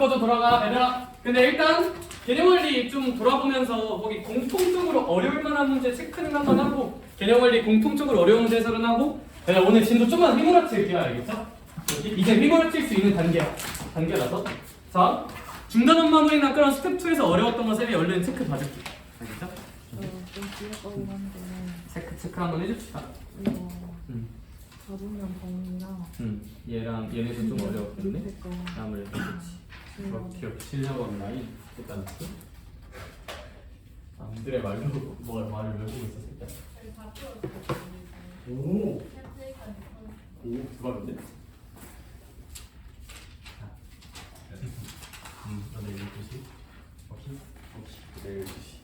바꿔서 돌아가 얘들아. 근데 일단 개념원리 좀 돌아보면서 거기 공통적으로 어려울 만한 문제 체크는 한번 하고 개념원리 공통적으로 어려운 문제 해설은 하고 얘들아 오늘 진도 좀만 휘몰아칠게요. 알겠죠? 이제 휘몰아칠 수 있는 단계라서 자 중단원 마무리나 그런 스텝 2에서 어려웠던 거 쌤이 얼른 체크 봐줄게. 알겠죠? 좀 귀엽다고 한데 체크 한번 해줍시다. 이거 잡으면 범위랑 얘랑 얘네도 좀 어려웠겠네. 밑에 거 아무래도 그렇지. 기억 실력원 라인 일단 남들의 말로 말을 외우고 있었을까? 오 대박인데? 내일 12시 오케이 내일 12시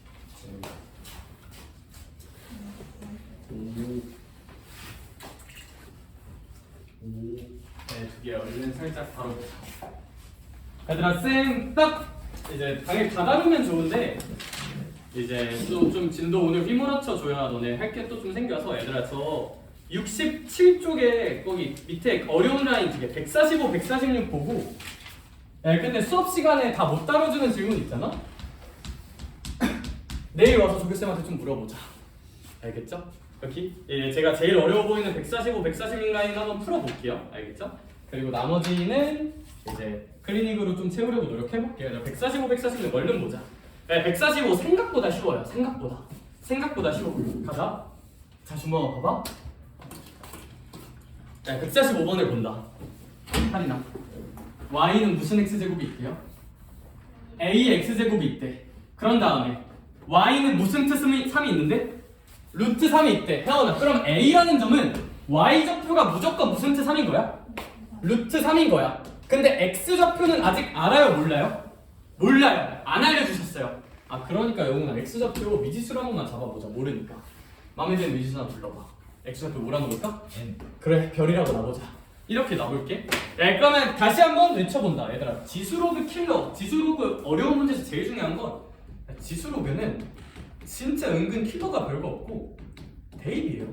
네, 두 개 얼른 살짝 바로 얘들아 쌤 딱 이제 당연히 다 다루면 좋은데 이제 또 좀 진도 오늘 휘몰아쳐 줘야 너네 할 게 또 좀 생겨서 얘들아 저 67쪽에 거기 밑에 어려운 라인 두 개 145, 146 보고 근데 수업 시간에 다 못 다뤄주는 질문 있잖아? 내일 와서 조교쌤한테 좀 물어보자. 알겠죠? 여기 제가 제일 어려워 보이는 145, 146 라인 한번 풀어볼게요. 알겠죠? 그리고 나머지는 이제 클리닉으로 좀 채우려고 노력해볼게요. 145, 146 얼른 보자. 145 생각보다 쉬워요. 생각보다 쉬워. 가자. 자 주먹 봐봐. 145번을 본다. 할인아. y는 무슨 x제곱이 있대요? a x제곱이 있대. 그런 다음에 y는 무슨 트 3이 있는데? 루트 3이 있대. 혜원아 그럼 a라는 점은 y좌표가 무조건 무슨 트 3인 거야? 루트 3인 거야. 근데 x좌표는 아직 알아요? 몰라요? 몰라요. 안 알려주셨어요. 아 그러니까 영훈아 x좌표 미지수를 한 번만 잡아보자. 모르니까 마음에 드는 미지수 하나 불러봐. x좌표 뭐라 놓을까? 그래 별이라고 놔보자. 이렇게 놔볼게. 그러면 다시 한번 외쳐본다. 얘들아 지수로그 킬러. 지수로그 어려운 문제에서 제일 중요한 건 지수로그는 진짜 은근 킬러가 별거 없고 대입이에요.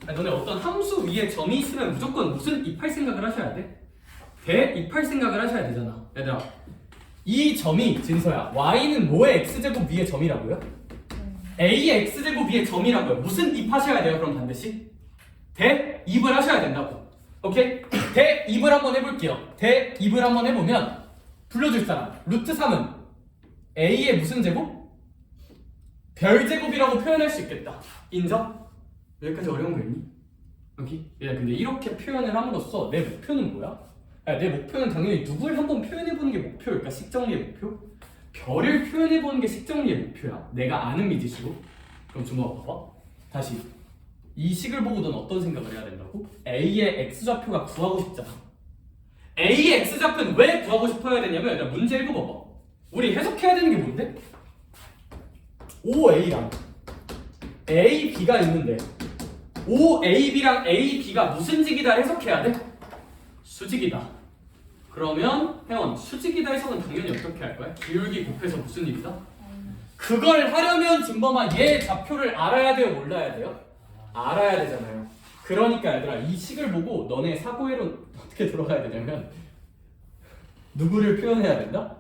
너네 어떤 함수 위에 점이 있으면 무조건 무슨 입할 생각을 하셔야 돼? 대입할 생각을 하셔야 되잖아. 얘들아 이 점이 진서야 y는 뭐의 x제곱 위에 점이라고요? a의 x제곱 위에 점이라고요. 무슨 입하셔야 돼요? 그럼 반드시 대입을 하셔야 된다고. 오케이? 대입을 한번 해볼게요. 대입을 한번 해보면 불러줄 사람 루트 3은 a의 무슨 제곱? 별제곱이라고 표현할 수 있겠다. 인정? 여기까지 어려운 거 있니? 여기? 야 근데 이렇게 표현을 함으로써 내 목표는 뭐야? 내 목표는 당연히 누굴 한번 표현해보는 게 목표일까? 식정리의 목표? 별을 표현해보는 게 식정리의 목표야. 내가 아는 미지수로. 그럼 주먹 봐봐. 다시 이 식을 보고 넌 어떤 생각을 해야 된다고? A의 x좌표가 구하고 싶잖아. A의 x좌표는 왜 구하고 싶어야 되냐면 얘들아 문제 읽어봐봐. 우리 해석해야 되는 게 뭔데? OA랑 AB가 있는데 OAB랑 AB가 무슨 직이다 해석해야 돼? 수직이다. 그러면 혜원 수직이다 해석은 당연히 어떻게 할 거야? 기울기 곱해서 무슨 일이다? 그걸 하려면 진범아 얘 좌표를 알아야 돼요? 몰라야 돼요? 알아야 되잖아요. 그러니까 얘들아 이 식을 보고 너네 사고회로 어떻게 돌아가야 되냐면 누구를 표현해야 된다?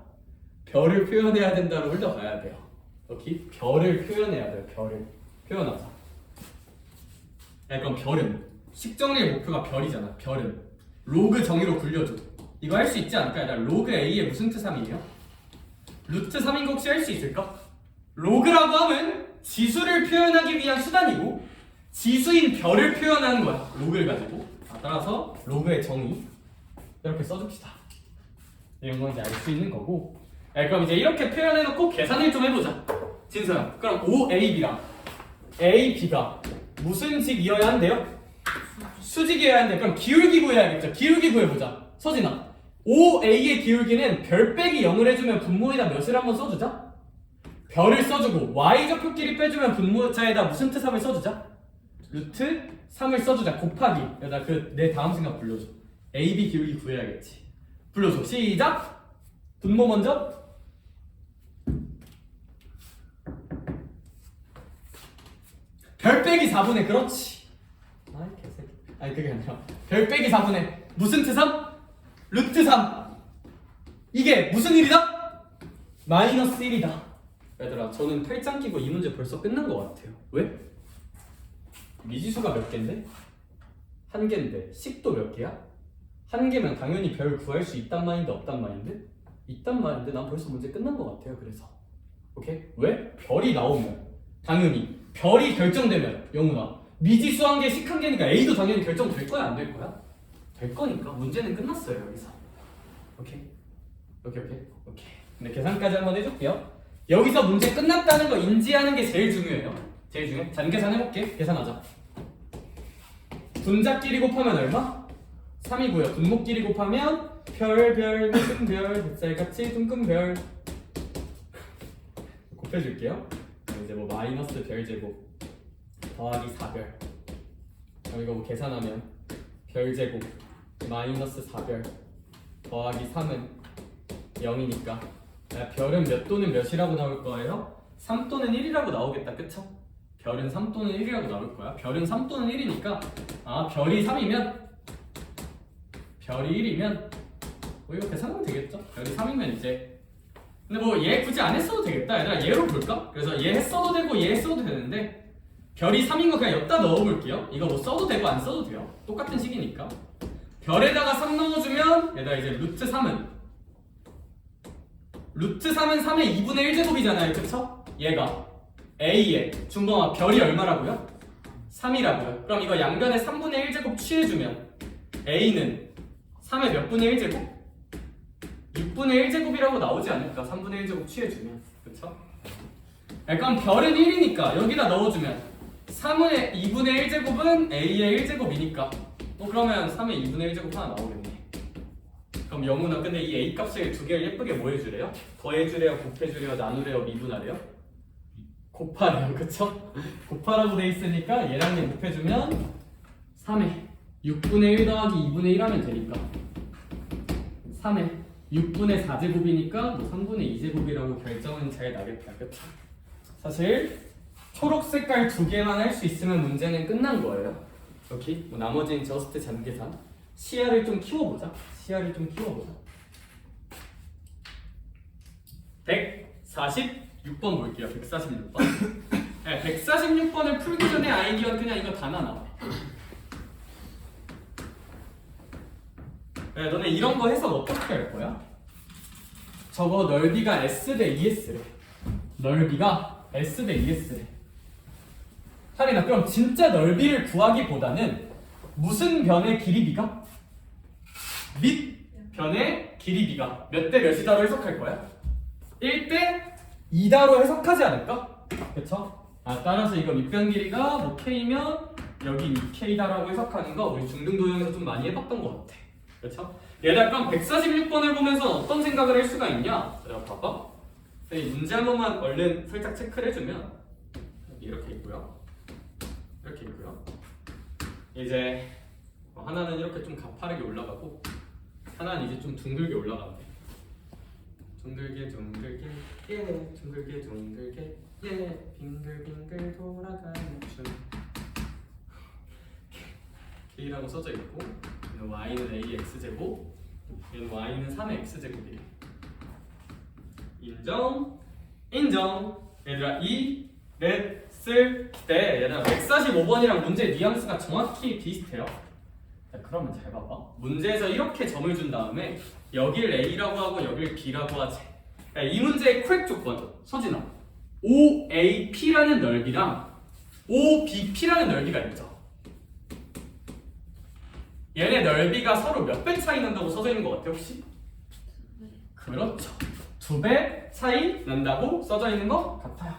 별을 표현해야 된다로 흘러가야 돼요. 오케이? 별을 표현해야 돼요. 별을 표현하자. 그럼 별은 식정리의 목표가 별이잖아. 별은 로그 정의로 굴려줘. 이거 할 수 있지 않을까? 얘들아 로그 a의 무슨 트 3이에요? 루트 3인 거 혹시 할 수 있을까? 로그라고 하면 지수를 표현하기 위한 수단이고 지수인 별을 표현하는 거야. 로그를 가지고. 따라서 로그의 정의 이렇게 써줍시다. 이런 건 이제 알 수 있는 거고. 그럼 이제 이렇게 표현해놓고 계산을 좀 해보자. 진서야. 그럼 OAB랑 AB가 무슨 직이어야 한대요? 수직이어야 한대. 그럼 기울기 구해야겠죠. 기울기 구해보자. 서진아. OA의 기울기는 별 빼기 0을 해주면 분모에다 몇을 한번 써주자. 별을 써주고 y좌표끼리 빼주면 분모자에다 무슨 트 3을 써주자. 루트 3을 써주자. 곱하기. 나 내 다음 생각 불러줘. AB 기울기 구해야겠지. 불러줘. 시작. 분모 먼저. 별 빼기 4분의 그렇지. 아이 개새끼. 아니 그게 아니라 별 빼기 4분의 무슨 트 3? 루트 3. 이게 무슨 일이다? 마이너스 1이다. 얘들아 저는 팔짱 끼고 이 문제 벌써 끝난 것 같아요. 왜? 미지수가 몇 개인데? 한 개인데 식도 몇 개야? 한 개면 당연히 별 구할 수 있단 말인데 없단 말인데? 있단 말인데 난 벌써 문제 끝난 것 같아요. 그래서 오케이? 왜? 별이 나오면 당연히 별이 결정되면 영훈아 미지수 한 개, 식 한 개니까 A도 당연히 결정될 거야 안 될 거야? 될 거니까 문제는 끝났어요 여기서. 오케이? 오케이. 근데 계산까지 한번 해줄게요. 여기서 문제 끝났다는 거 인지하는 게 제일 중요해요. 제일 중요해. 잔계산 해볼게. 계산하자. 분자끼리 곱하면 얼마? 3이고요. 분모끼리 곱하면 별, 무슨 별, 뱃살같이 둥근별 곱해줄게요. 이제 뭐 마이너스 별제곱 더하기 4별 그럼 이거 뭐 계산하면 별제곱 마이너스 4별 더하기 3은 0이니까 별은 몇 또는 몇이라고 나올 거예요? 3 또는 1이라고 나오겠다 그쵸? 별은 3 또는 1이라고 나올 거야. 별은 3 또는 1이니까 별이 3이면 별이 1이면 뭐 이거 계산하면 되겠죠? 별이 3이면 이제 근데 뭐 얘 굳이 안 했어도 되겠다. 얘들아 얘로 볼까? 그래서 얘 했어도 되고 얘 했어도 되는데 별이 3인 거 그냥 여기다 넣어볼게요. 이거 뭐 써도 되고 안 써도 돼요. 똑같은 식이니까 별에다가 3 넣어주면 얘들아 이제 루트 3은 3의 2분의 1제곱이잖아요 그쵸? 얘가 A의 준범아 별이 얼마라고요? 3이라고요. 그럼 이거 양변에 3분의 1제곱 취해주면 A는 3의 몇 분의 1제곱? 6분의 1제곱이라고 나오지 않을까? 3분의 1제곱 취해주면 그쵸? 그럼 별은 1이니까 여기다 넣어주면 3의 2분의 1제곱은 A의 1제곱이니까 그러면 3의 2분의 1제곱 하나 나오겠네. 그럼 영훈아 근데 이 A 값을 두 개를 예쁘게 뭐 해주래요? 더해주래요? 곱해주래요? 나누래요? 미분하래요? 곱하래요 그쵸? 곱하라고 돼 있으니까 얘랑 얘 곱해주면 3에 6분의 1 더하기 2분의 1 하면 되니까 3에 6분의 4제곱이니까 뭐 3분의 2제곱이라고 결정은 잘 나겠다 그쵸? 사실 초록 색깔 두 개만 할 수 있으면 문제는 끝난 거예요. 오케이? 뭐 나머지는 저스트 잔계산 시야를 좀 키워보자. 146번 볼게요. 146번. 네, 146번을 풀기 전에 아이디어는 그냥 이거 다 나눠. 네, 너네 이런 거 해석 어떻게 할 거야? 저거 넓이가 S 대 ES래. 넓이가 S 대 ES래. 하리나 그럼 진짜 넓이를 구하기보다는 무슨 변의 길이비가? 밑 변의 길이비가 몇 대 몇이다로 해석할 거야? 1대 2다로 해석하지 않을까? 그쵸? 따라서 이거 밑변 길이가 뭐 K면 여기 2K다라고 해석하는 거 우리 중등도형에서 좀 많이 해봤던 것 같아. 그쵸? 얘들아 그럼 146번을 보면서 어떤 생각을 할 수가 있냐? 자 봐봐. 이 문제 한 번만 얼른 살짝 체크를 해주면 이렇게 있고요. 이제 하나는 이렇게 좀 가파르게 올라가고 하나는 이제 좀 둥글게 올라가는데 둥글게 빙글빙글 돌아가는 춤 K라고 써져 있고 얘는 Y는 AX제곱 얘는 Y는 3의 X제곱이래. 인정 얘들아 이 렛을 때 얘들아 145번이랑 문제 뉘앙스가 정확히 비슷해요. 자, 그러면 잘 봐봐. 문제에서 이렇게 점을 준 다음에 여길 A라고 하고 여길 B라고 하지. 자, 이 문제의 코렉 조건 서진아 OAP라는 넓이랑 OBP라는 넓이가 있죠. 얘네 넓이가 서로 몇 배 차이 난다고 써져 있는 것 같아 혹시? 그렇죠. 2배 차이 난다고 써져 있는 것 같아요.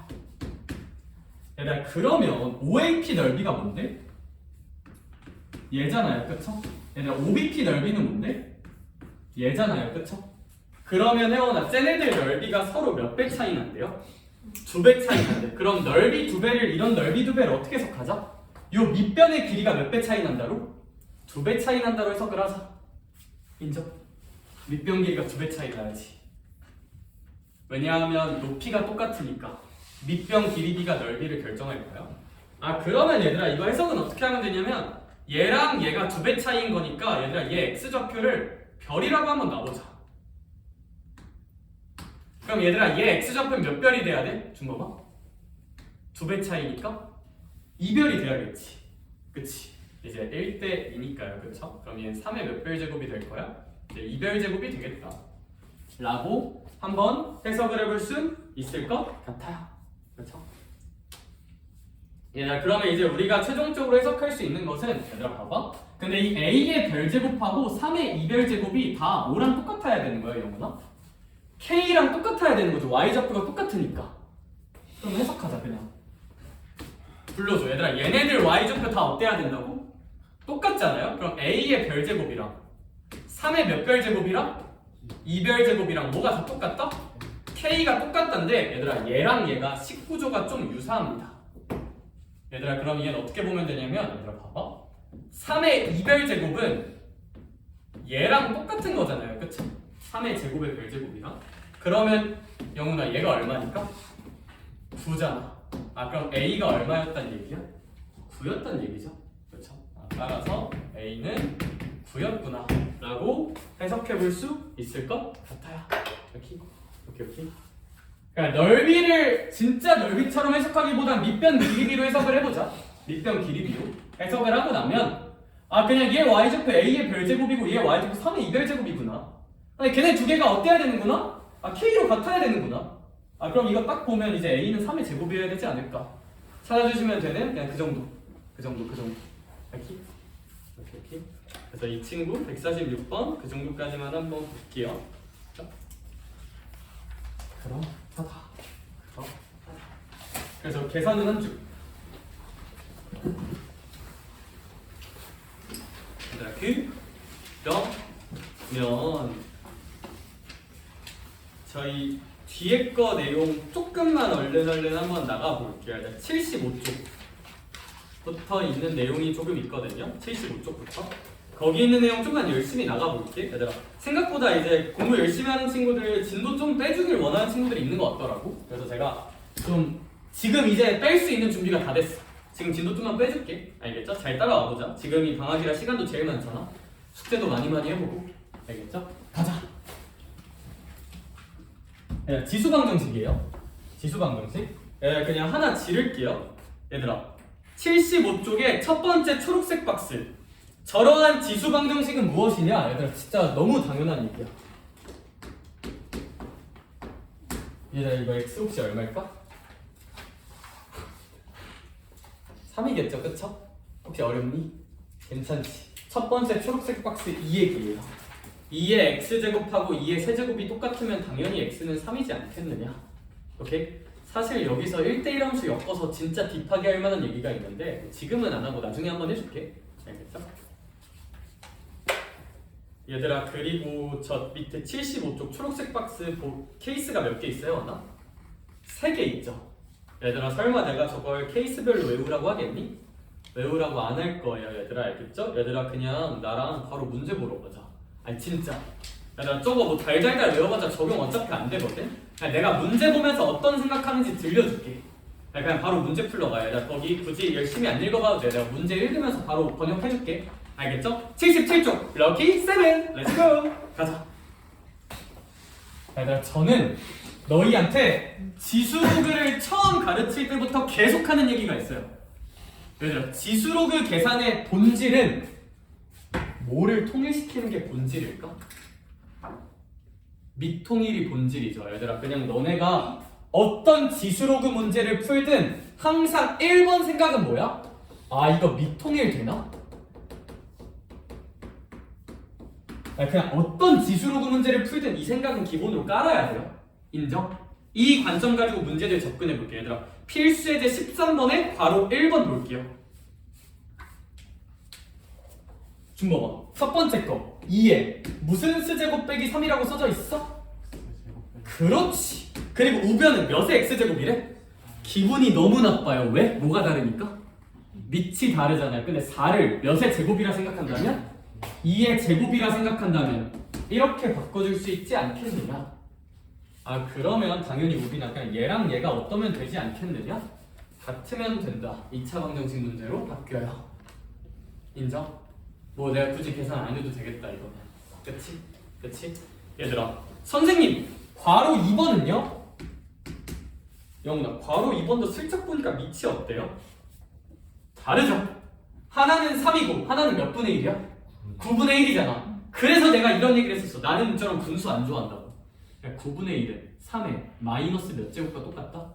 얘들아 그러면 OAP 넓이가 뭔데? 얘잖아요 그쵸? 얘들아 OBP 넓이는 뭔데? 얘잖아요 그쵸? 그러면 혜원아 쟤네들 넓이가 서로 몇 배 차이 난대요? 2배 차이 난대. 그럼 넓이 2배를 이런 넓이 2배를 어떻게 해석하자? 요 밑변의 길이가 몇 배 차이 난다로? 2배 차이 난다로 해석을 하자. 인정? 밑변 길이가 2배 차이 나야지. 왜냐하면 높이가 똑같으니까 밑변 길이비가 넓이를 결정할 거야. 그러면 얘들아 이거 해석은 어떻게 하면 되냐면 얘랑 얘가 2배 차이인 거니까 얘들아 얘 x좌표를 별이라고 한번 놔보자. 그럼 얘들아 얘 x좌표는 몇 별이 돼야 돼? 준범아? 2배 차이니까 2별이 돼야겠지. 그치? 이제 1대 2니까요. 그쵸? 그럼 얘는 3의 몇 별 제곱이 될 거야? 이제 2별 제곱이 되겠다 라고 한번 해석을 해볼 수 있을 것 같아요. 그쵸? 얘들아 그러면 이제 우리가 최종적으로 해석할 수 있는 것은 얘들아 봐봐. 근데 이 a의 별제곱하고 3의 2별 제곱이 다 5랑 똑같아야 되는 거야 영훈아? k랑 똑같아야 되는 거죠. y좌표가 똑같으니까. 그럼 해석하자 그냥. 불러줘 얘들아. 얘네들 y좌표 다 어때야 된다고? 똑같잖아요? 그럼 a의 별제곱이랑 3의 몇 별제곱이랑 2별 제곱이랑 뭐가 다 똑같다? k가 똑같단데 얘들아 얘랑 얘가 식구조가 좀 유사합니다. 얘들아 그럼 얘는 어떻게 보면 되냐면 얘들아 봐봐. 3의 2별 제곱은 얘랑 똑같은 거잖아요. 그치? 3의 제곱의 별제곱이랑 그러면 영훈아 얘가 얼마니까? 9잖아. 아 그럼 a가 얼마였단 얘기야? 9였단 얘기죠. 그렇죠? 따라서 a는 9였구나 라고 해석해 볼 수 있을 것 같아요. 오케이. 그러니까 넓이를 진짜 넓이처럼 해석하기보단 밑변 길이비로 해석을 해보자. 밑변 길이비로 해석을 하고 나면 아 그냥 얘 y좌표 a의 별제곱이고 얘 y좌표 3의 2별제곱이구나. 아니 걔네 두 개가 어때야 되는구나? 아 k로 같아야 되는구나. 아 그럼 이거 딱 보면 이제 a는 3의 제곱이어야 되지 않을까? 찾아주시면 되는 그냥 그 정도. 오케이. 그래서 이 친구 146번 그 정도까지만 한번 볼게요. 그래서 계산은 한 줄. 그러면 저희 뒤에 거 내용 조금만 얼른 한번 나가볼게요. 75쪽부터 있는 내용이 조금 있거든요. 75쪽부터 거기 있는 내용 좀만 열심히 나가볼게. 얘들아 생각보다 이제 공부 열심히 하는 친구들 진도 좀 빼주길 원하는 친구들이 있는 것 같더라고. 그래서 제가 좀 지금 이제 뺄 수 있는 준비가 다 됐어. 지금 진도 좀만 빼줄게. 알겠죠? 잘 따라와 보자. 지금이 방학이라 시간도 제일 많잖아. 숙제도 많이 해보고. 알겠죠? 가자. 지수방정식이에요. 지수방정식. 그냥 하나 지를게요. 얘들아 75쪽에 첫 번째 초록색 박스. 저러한 지수방정식은 무엇이냐? 얘들아 진짜 너무 당연한 얘기야. 얘들아 이거 x 혹시 얼마일까? 3이겠죠, 그쵸? 혹시 어렵니? 괜찮지? 첫 번째 초록색 박스 2얘기예요. 2의 x제곱하고 2의 세제곱이 똑같으면 당연히 x는 3이지 않겠느냐? 오케이? 사실 여기서 1대1 함수 엮어서 진짜 딥하게 할 만한 얘기가 있는데 지금은 안 하고 나중에 한번 해줄게. 알겠죠? 얘들아 그리고 저 밑에 75쪽 초록색 박스 케이스가 몇 개 있어요? 하나? 3개 있죠? 얘들아 설마 내가 저걸 케이스별로 외우라고 하겠니? 외우라고 안 할 거예요 얘들아. 알겠죠? 얘들아 그냥 나랑 바로 문제 보러 가자. 아니 진짜 얘들아 저거 뭐 달달달 외워봤자 적용 어차피 안 되거든? 그냥 내가 문제 보면서 어떤 생각하는지 들려줄게. 그냥 바로 문제 풀러 가요. 얘들아 거기 굳이 열심히 안 읽어봐도 돼. 내가 문제 읽으면서 바로 번역해줄게. 알겠죠? 77쪽 럭키 7 렛츠고 가자. 얘들아 저는 너희한테 지수로그를 처음 가르칠 때부터 계속하는 얘기가 있어요. 얘들아 지수로그 계산의 본질은 뭐를 통일시키는 게 본질일까? 미통일이 본질이죠. 얘들아 그냥 너네가 어떤 지수로그 문제를 풀든 항상 1번 생각은 뭐야? 아 이거 미통일 되나? 그냥 어떤 지수로그 문제를 풀든 이 생각은 기본으로 깔아야 돼요. 인정? 이 관점 가지고 문제들 접근해 볼게요. 얘들아 필수예제 13번에 바로 1번 볼게요. 준범아 첫 번째 거 2에 무슨 수제곱 빼기 3이라고 써져 있어? 그렇지. 그리고 우변은 몇의 x제곱이래? 기분이 너무 나빠요. 왜? 뭐가 다르니까? 밑이 다르잖아요. 근데 4를 몇의 제곱이라 생각한다면? 2의 제곱이라 생각한다면 이렇게 바꿔줄 수 있지 않겠느냐? 아 그러면 당연히 우리는 그냥 얘랑 얘가 어떠면 되지 않겠느냐? 같으면 된다. 2차 방정식 문제로 바뀌어요. 인정? 뭐 내가 굳이 계산 안 해도 되겠다 이거는. 그치? 얘들아 선생님 괄호 2번은요? 영훈아, 괄호 2번도 슬쩍 보니까 밑이 어때요? 다르죠? 하나는 3이고 하나는 몇 분의 1이야? 9분의 1이잖아. 그래서 내가 이런 얘기를 했었어. 나는 저런 분수 안 좋아한다고. 9분의 1은 3에 마이너스 몇 제곱과 똑같다?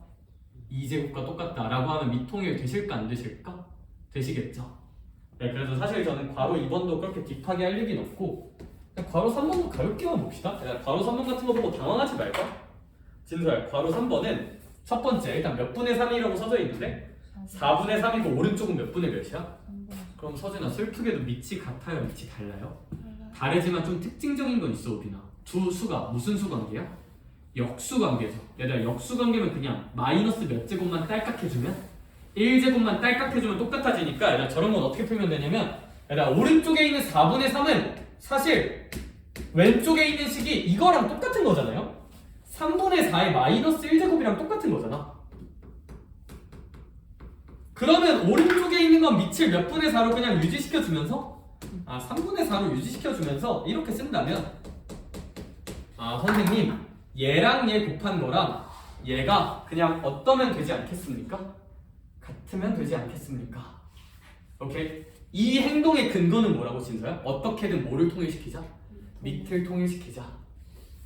2제곱과 똑같다 라고 하면 미통일 되실까 안 되실까? 되시겠죠? 네, 그래서 사실 저는 괄호 2번도 그렇게 딥하게 할 얘기는 없고 그냥 괄호 3번도 가볍게만 봅시다. 괄호 3번 같은 거 보고 당황하지 말까? 진서야, 괄호 3번은 첫 번째 일단 몇 분의 3이라고 써져 있는데 4분의 3이고 오른쪽은 몇 분의 몇이야? 3번. 그럼 서진아, 슬프게도 밑이 같아요? 밑이 달라요? 다르지만 좀 특징적인 건 있어, 우빈아. 두 수가 무슨 수 관계야? 역수 관계죠. 얘들아, 역수 관계면 그냥 마이너스 몇 제곱만 딸깍해주면 1제곱만 딸깍해주면 똑같아지니까 얘들아, 저런 건 어떻게 풀면 되냐면 얘들아, 오른쪽에 있는 4분의 3은 사실 왼쪽에 있는 식이 이거랑 똑같은 거잖아요? 3분의 4의 마이너스 1제곱이랑 똑같은 거잖아. 그러면 오른쪽에 있는 건 밑을 몇 분의 4로 그냥 유지시켜주면서 3분의 4로 유지시켜주면서 이렇게 쓴다면 선생님 얘랑 얘 곱한 거랑 얘가 그냥 어떠면 되지 않겠습니까? 같으면 되지 않겠습니까? 오케이? 이 행동의 근거는 뭐라고 진서야? 어떻게든 뭐를 통일시키자? 밑을 통일시키자.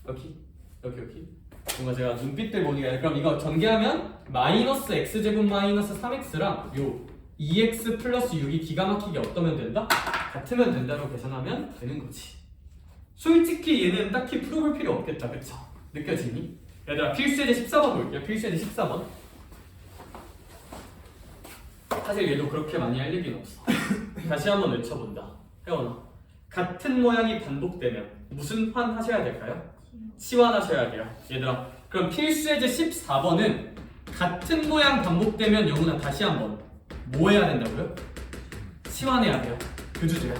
오케이? 오케이? 뭔가 제가 눈빛들 보니까 그럼 이거 전개하면 마이너스 x제곱 마이너스 3x랑 요 2x 플러스 6이 기가 막히게 어떠면 된다? 같으면 된다로 계산하면 되는 거지. 솔직히 얘는 딱히 풀어볼 필요 없겠다, 그쵸? 느껴지니? 얘들아, 필수예제 14번 볼게요. 필수예제 14번. 사실 얘도 그렇게 많이 할 얘기는 없어. 다시 한번 외쳐본다. 혜원아, 같은 모양이 반복되면 무슨 환 하셔야 될까요? 치환하셔야 돼요. 얘들아, 그럼 필수예제 14번은 같은 모양 반복되면 영훈아 다시 한번 뭐 해야 된다고요? 치환해야 돼요. 그 주제야.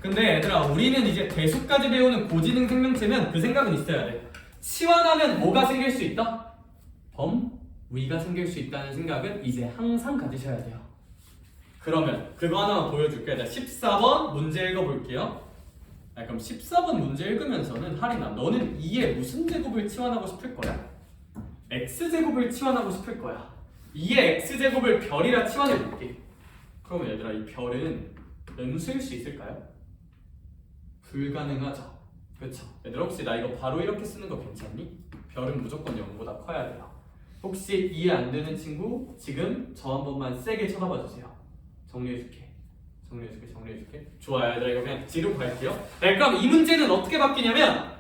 근데 얘들아, 우리는 이제 대수까지 배우는 고지능 생명체면 그 생각은 있어야 돼. 치환하면 뭐가 생길 수 있다? 범위가 생길 수 있다는 생각은 이제 항상 가지셔야 돼요. 그러면 그거 하나만 보여줄게. 14번 문제 읽어볼게요. 그럼 14번 문제 읽으면서는 하린아, 너는 2의 무슨 제곱을 치환하고 싶을 거야? x제곱을 치환하고 싶을 거야. 2의 x제곱을 별이라 치환해볼게. 그러면 얘들아, 이 별은 음수일 수 있을까요? 불가능하죠. 그쵸? 얘들아, 혹시 나 이거 바로 이렇게 쓰는 거 괜찮니? 별은 무조건 0보다 커야 돼요. 혹시 이해 안 되는 친구 지금 저 한 번만 세게 쳐다봐 주세요. 정리해줄게. 좋아요. 얘들아, 이거 그냥 뒤로 갈게요. 네, 그럼 이 문제는 어떻게 바뀌냐면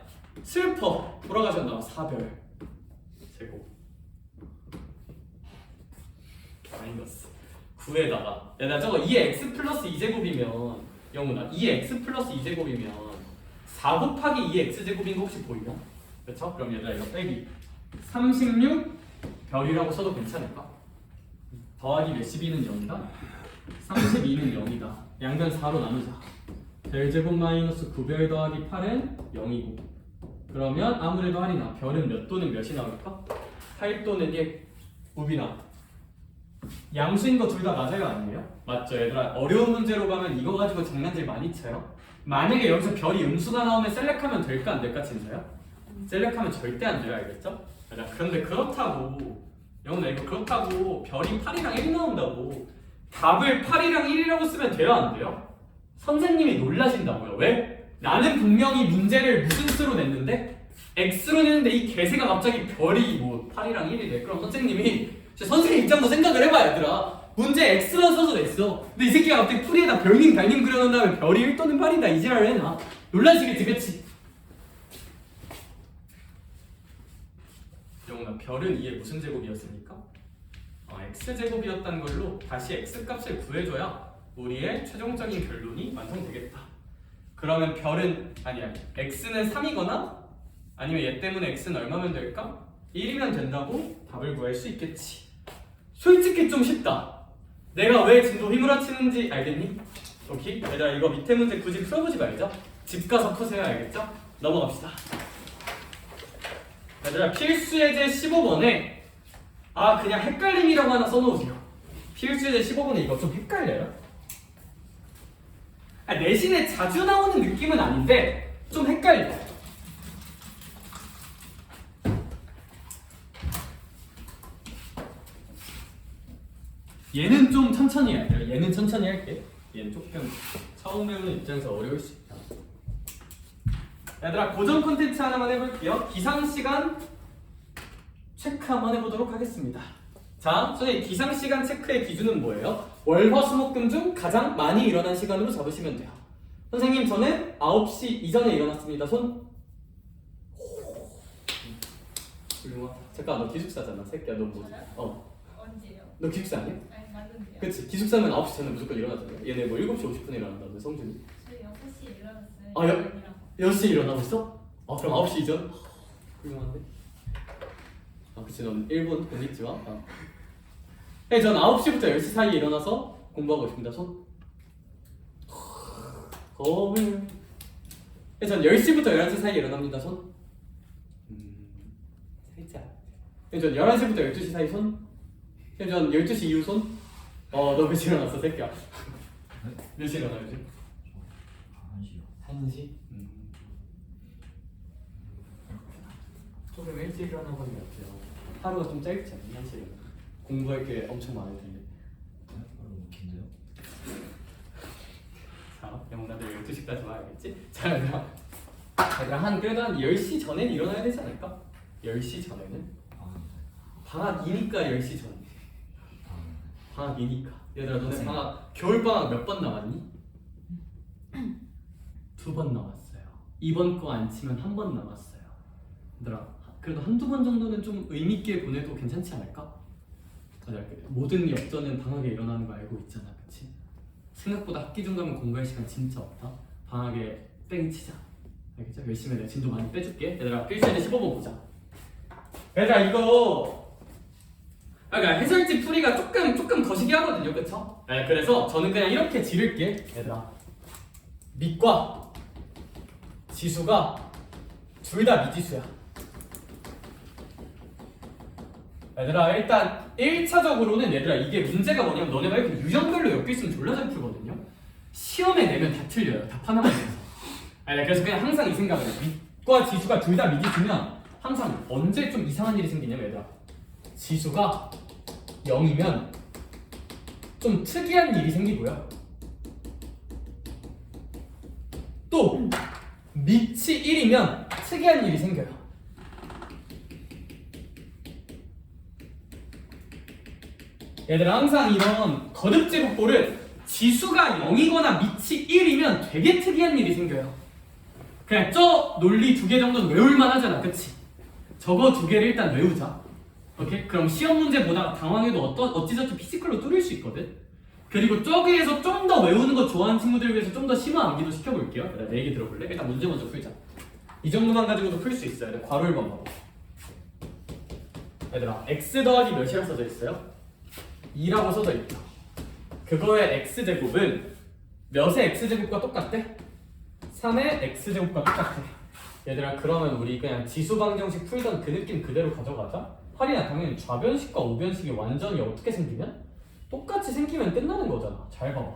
슬퍼 돌아가셨나? 4별 제곱 마이너스 9에다가 나 저거 2의 x 플러스 2제곱이면 영훈아, 2의 x 플러스 2제곱이면 4 곱하기 2의 x제곱인 거 혹시 보이냐? 그렇죠? 그럼 얘들아, 이거 빼기 36 별이라고 써도 괜찮을까? 더하기 몇십이는 0이다? 32는 0이다. 양변 4로 나누자. 별제곱 마이너스 9별 더하기 8은 0이고, 그러면 아무래도 할인아, 별은 몇 또는 몇이 나올까? 8 또는 1. 우빈아, 양수인 거 둘 다 맞아요, 아니에요? 맞죠? 얘들아, 어려운 문제로 가면 이거 가지고 장난질 많이 쳐요. 만약에 여기서 별이 음수가 나오면 셀렉하면 될까 안 될까 진짜요? 셀렉하면 절대 안 돼요, 알겠죠? 그런데 그렇다고 영훈아, 이거 그렇다고 별이 8이랑 1이 나온다고 답을 8이랑 1이라고 쓰면 돼요, 안 돼요? 선생님이 놀라신다고요. 왜? 나는 분명히 문제를 무슨 수로 냈는데 x로 냈는데 이 개새가 갑자기 별이 뭐 8이랑 1이래. 그럼 선생님이 선생님 입장도 생각을 해봐, 얘들아. 문제 x만 써서 냈어. 근데 이 새끼가 갑자기 풀이에다 별님 달님 그려놓은 다음에 별이 1 또는 8이다 이 지랄을 해놔. 놀라시겠지, 그치? 영훈아, 별은 2의 무슨 제곱이었습니까? x제곱이었다는 걸로 다시 x값을 구해줘야 우리의 최종적인 결론이 완성되겠다. 그러면 별은 아니야, x는 3이거나 아니면 얘 때문에 x는 얼마면 될까? 1이면 된다고 답을 구할 수 있겠지. 솔직히 좀 쉽다. 내가 왜 진도 휘몰아치는지 알겠니? 오케이? 얘들아, 이거 밑에 문제 굳이 풀어보지 말자. 집 가서 푸세요, 알겠죠? 넘어갑시다. 얘들아, 필수예제 15번에 그냥 헷갈림이라고 하나 써놓으세요. 필수예제 15번에 이거 좀 헷갈려요? 내신에 자주 나오는 느낌은 아닌데 좀 헷갈려. 얘는 좀 천천히 해야 돼요. 얘는 천천히 할게. 얘는 조금 처음 배우는 입장에서 어려울 수 있다. 얘들아 고정 콘텐츠 하나만 해볼게요. 기상시간 체크 한번 해보도록 하겠습니다. 자, 선생님 기상시간 체크의 기준은 뭐예요? 월, 화, 수, 목, 금 중 가장 많이 일어난 시간으로 잡으시면 돼요. 선생님 저는 9시 이전에 일어났습니다. 손. 잠깐 너 기숙사잖아. 새끼야 너 뭐? 언제요? 너 기숙사 아니야? 아니 맞는데요. 그치 기숙사면 9시 전에 무조건 일어나잖아. 얘네 뭐 7시 50분에 일어난다는데 성준이. 저희 6시에 일어났어요. 아, 아니라고. 6시에 일어나고 있어? 아 그럼 9시 이전? 훌륭한데? 아 그치 넌 1분 건니치와? 아. 네, 전 9시부터 10시 사이에 일어나서 공부하고 있습니다. 손. 거울. 네, 전 10시부터 11시 사이에 일어납니다. 손. 살짝. 네, 전 11시부터 12시 사이 손. 네, 전 12시 이후 손. 너 몇 시 일어났어 새끼야? 몇 시 일어나 요즘? 1시요. 1시? 조금 일찍 일어나는 것 같아요. 하루가 좀 짧지 않니? 1시에 공부할 게 엄청 많을 텐데. 바로 긴데요? 자, 영나들 12시까지 와야겠지? 자, 얘들아 그래도 한 10시 전엔 일어나야 되지 않을까? 10시 전에는? 방학이니까 10시 전. 방학이니까. 얘들아 너네 방학 겨울방학 몇 번 남았니? 2번 남았어요. 이번 거 안 치면 1번 남았어요. 얘들아 그래도 한두 번 정도는 좀 의미있게 보내도 괜찮지 않을까? 모든 역전은 방학에 일어나는 거 알고 있잖아, 그치? 생각보다 학기 중 가면 공부할 시간 진짜 없다. 방학에 뺑 치자. 알겠죠? 열심히 해. 내가 진도 많이 빼줄게. 얘들아 필수에는 15번 보자. 얘들아 이거 그러니까 해설지 풀이가 조금 거시기 하거든요, 그쵸? 네, 그래서 저는 그냥 이렇게 지를게. 얘들아 밑과 지수가 둘 다 미지수야. 얘들아 일단 1차적으로는 얘들아 이게 문제가 뭐냐면 너네가 이렇게 유형별로 엮여있으면 졸라 잘 풀거든요. 시험에 내면 다 틀려요. 답 하나만 내서. 그래서 그냥 항상 이 생각을 해. 밑과 지수가 둘 다 미지수면 항상 언제 좀 이상한 일이 생기냐면 얘들아 지수가 0이면 좀 특이한 일이 생기고요. 또 밑이 1이면 특이한 일이 생겨요. 얘들아 항상 이런 거듭제곱볼은 지수가 0이거나 밑이 1이면 되게 특이한 일이 생겨요. 그냥 저 논리 2개 정도는 외울만 하잖아, 그치? 저거 2개를 일단 외우자. 오케이? 그럼 시험 문제 보다가 당황해도 어찌저찌 피지컬로 뚫을 수 있거든? 그리고 저기에서 좀 더 외우는 거 좋아하는 친구들을 위해서 좀 더 심화 암기도 시켜볼게요. 내 얘기 들어볼래? 일단 문제 먼저 풀자. 이 정도만 가지고도 풀 수 있어요. 얘들아, 괄호 1번 봐봐. 얘들아 x 더하기 몇이라고 써져 있어요? 2라고 써져 있죠. 그거의 x제곱은 몇의 x제곱과 똑같대? 3의 x제곱과 똑같아. 얘들아 그러면 우리 그냥 지수방정식 풀던 그 느낌 그대로 가져가자. 할인아 당연히 좌변식과 우변식이 완전히 어떻게 생기면? 똑같이 생기면 끝나는 거잖아. 잘 봐봐.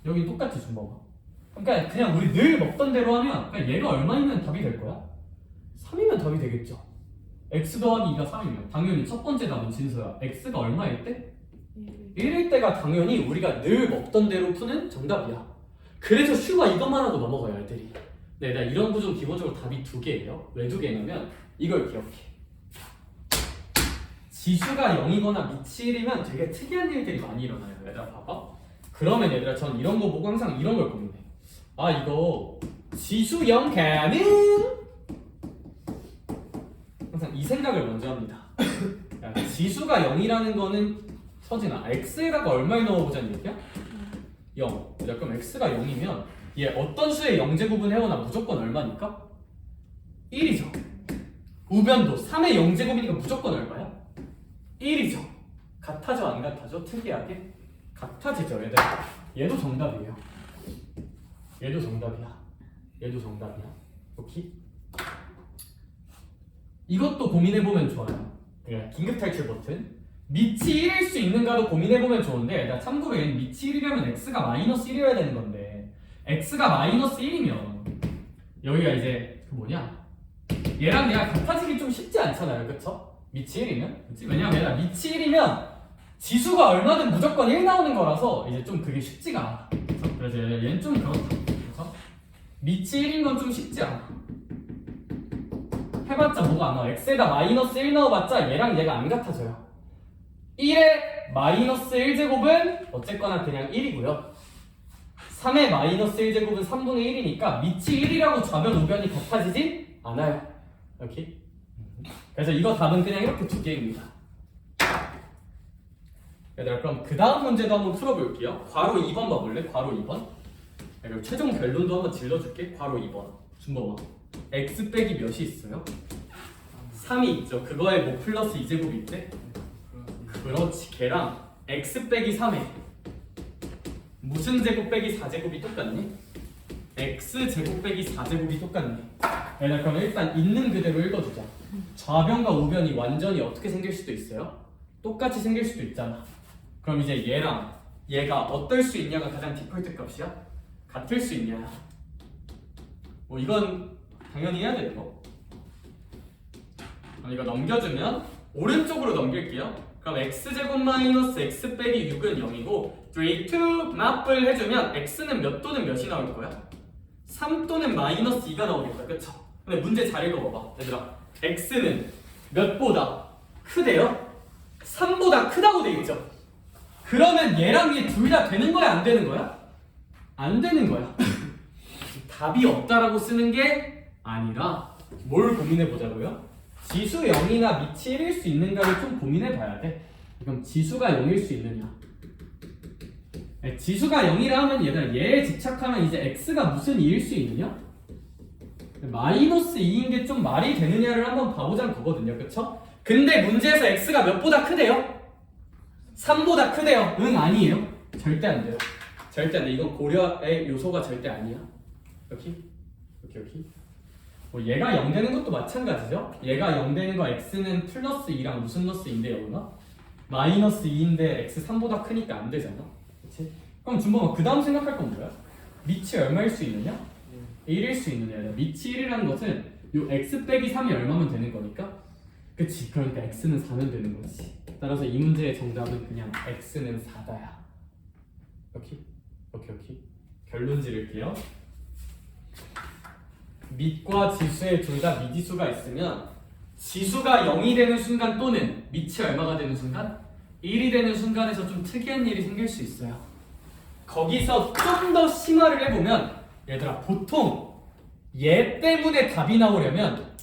여기 똑같이 좀 봐봐. 그러니까 그냥 우리 늘 먹던 대로 하면 그냥 얘가 얼마이면 답이 될 거야? 3이면 답이 되겠죠. x 더하기 2가 3이면 당연히 첫 번째 답은 진서야. x가 얼마일 때? 1일 때가 당연히 우리가 늘 먹던 대로 푸는 정답이야. 그래서 슈가 이것만 하고 넘어가요, 애들이. 네, 나 이런 구조 기본적으로 답이 2개예요. 왜 2개냐면 이걸 기억해. 지수가 0이거나 밑이 1이면 되게 특이한 일들이 많이 일어나요. 얘들아 봐봐. 그러면 얘들아 전 이런 거 보고 항상 이런 걸 고민해. 아 이거 지수 0 가능? 항상 이 생각을 먼저 합니다. 야, 지수가 0이라는 거는 서진아 x에다가 얼마에 넣어보자는 얘기야? 0. 그럼 x가 0이면 얘 어떤 수의 0제곱은 해오나 무조건 얼마니까? 1이죠. 우변도 3의 0제곱이니까 무조건 얼마야? 1이죠. 같아져 안 같아져? 특이하게? 같아지죠. 얘도 정답이에요. 얘도 정답이야. 얘도 정답이야. 오케이? 이것도 고민해보면 좋아요. 그냥 긴급탈출 버튼. 밑이 1일 수 있는가도 고민해보면 좋은데 나 참고로 얘는 밑이 1이려면 x가 마이너스 1이어야 되는 건데 x가 마이너스 1이면 여기가 이제 그 뭐냐 얘랑 얘가 같아지기 좀 쉽지 않잖아요, 그쵸? 밑이 1이면? 그치? 왜냐면 얘가 밑이 1이면 지수가 얼마든 무조건 1 나오는 거라서 이제 좀 그게 쉽지가 않아. 그래서 얘는 좀 그렇다. 그래서 밑이 1인 건 좀 쉽지 않아. 해봤자 뭐가 안 나와. x에다 마이너스 1 넣어봤자 얘랑 얘가 안 같아져요. 1에 마이너스 1제곱은 어쨌거나 그냥 1이고요. 3의 마이너스 1제곱은 3분의 1이니까 밑이 1이라고 좌변 우변이 같아지지 않아요. 이렇게. 그래서 이거 답은 그냥 이렇게 두 개입니다. 얘들아 그럼 그 다음 문제도 한번 풀어볼게요. 괄호 2번 봐볼래? 괄호 2번. 그리고 최종 결론도 한번 질러줄게. 괄호 2번. 준범아. x 빼기 몇이 있어요? 3이 있죠. 그거에 뭐 플러스 2제곱이 있대? 그렇지. 걔랑 x 빼기 3에 무슨 제곱 빼기 4제곱이 똑같니? x 제곱 빼기 4제곱이 똑같니? 얘들아 그럼 일단 있는 그대로 읽어주자. 좌변과 우변이 완전히 어떻게 생길 수도 있어요? 똑같이 생길 수도 있잖아. 그럼 이제 얘랑 얘가 어떨 수 있냐가 가장 디폴트 값이야? 같을 수 있냐? 뭐 이건 당연히 해야 되는 거. 그럼 이거 넘겨주면 오른쪽으로 넘길게요. 그럼 x제곱 마이너스 x 빼기 6은 0이고 3, 2 마플 해주면 x는 몇 또는 몇이 나올 거야? 3 또는 마이너스 2가 나오겠다. 그쵸? 근데 문제 잘 읽어봐봐. 얘들아 x는 몇보다 크대요? 3보다 크다고 돼 있죠? 그러면 얘랑 얘 둘 다 되는 거야? 안 되는 거야? 안 되는 거야. 답이 없다라고 쓰는 게 아니라 뭘 고민해 보자고요? 지수 0이나 밑이 1일 수 있는가를 좀 고민해 봐야 돼. 그럼 지수가 0일 수 있느냐? 지수가 0이라 하면 얘들아 얘에 집착하면 이제 x가 무슨 2일 수 있느냐? 마이너스 2인 게 좀 말이 되느냐를 한번 봐보자는 거거든요. 그쵸? 근데 문제에서 x가 몇보다 크대요? 3보다 크대요? 응 아니에요. 절대 안 돼요. 절대 안 돼. 이건 고려의 요소가 절대 아니야. 여기? 여기? 뭐 얘가 0 되는 것도 마찬가지죠? 얘가 0 되는 거 x는 플러스 2랑 무슨 러스 2인데 여기가? 마이너스 2인데 x 3보다 크니까 안 되잖아. 그치? 그럼 준범아 그 다음 생각할 건 뭐야? 밑이 얼마일 수 있느냐? 1일 수 있느냐? 밑이 1이라는 것은 요 x 빼기 3이 얼마면 되는 거니까? 그치? 그러니까 x는 4면 되는 거지. 따라서 이 문제의 정답은 그냥 x는 4다야. 오케이? 결론 지를게요. 밑과 지수의 둘 다 미지수가 있으면 지수가 0이 되는 순간 또는 밑이 얼마가 되는 순간? 1이 되는 순간에서 좀 특이한 일이 생길 수 있어요. 거기서 좀 더 심화를 해보면 얘들아 보통 얘 때문에 답이 나오려면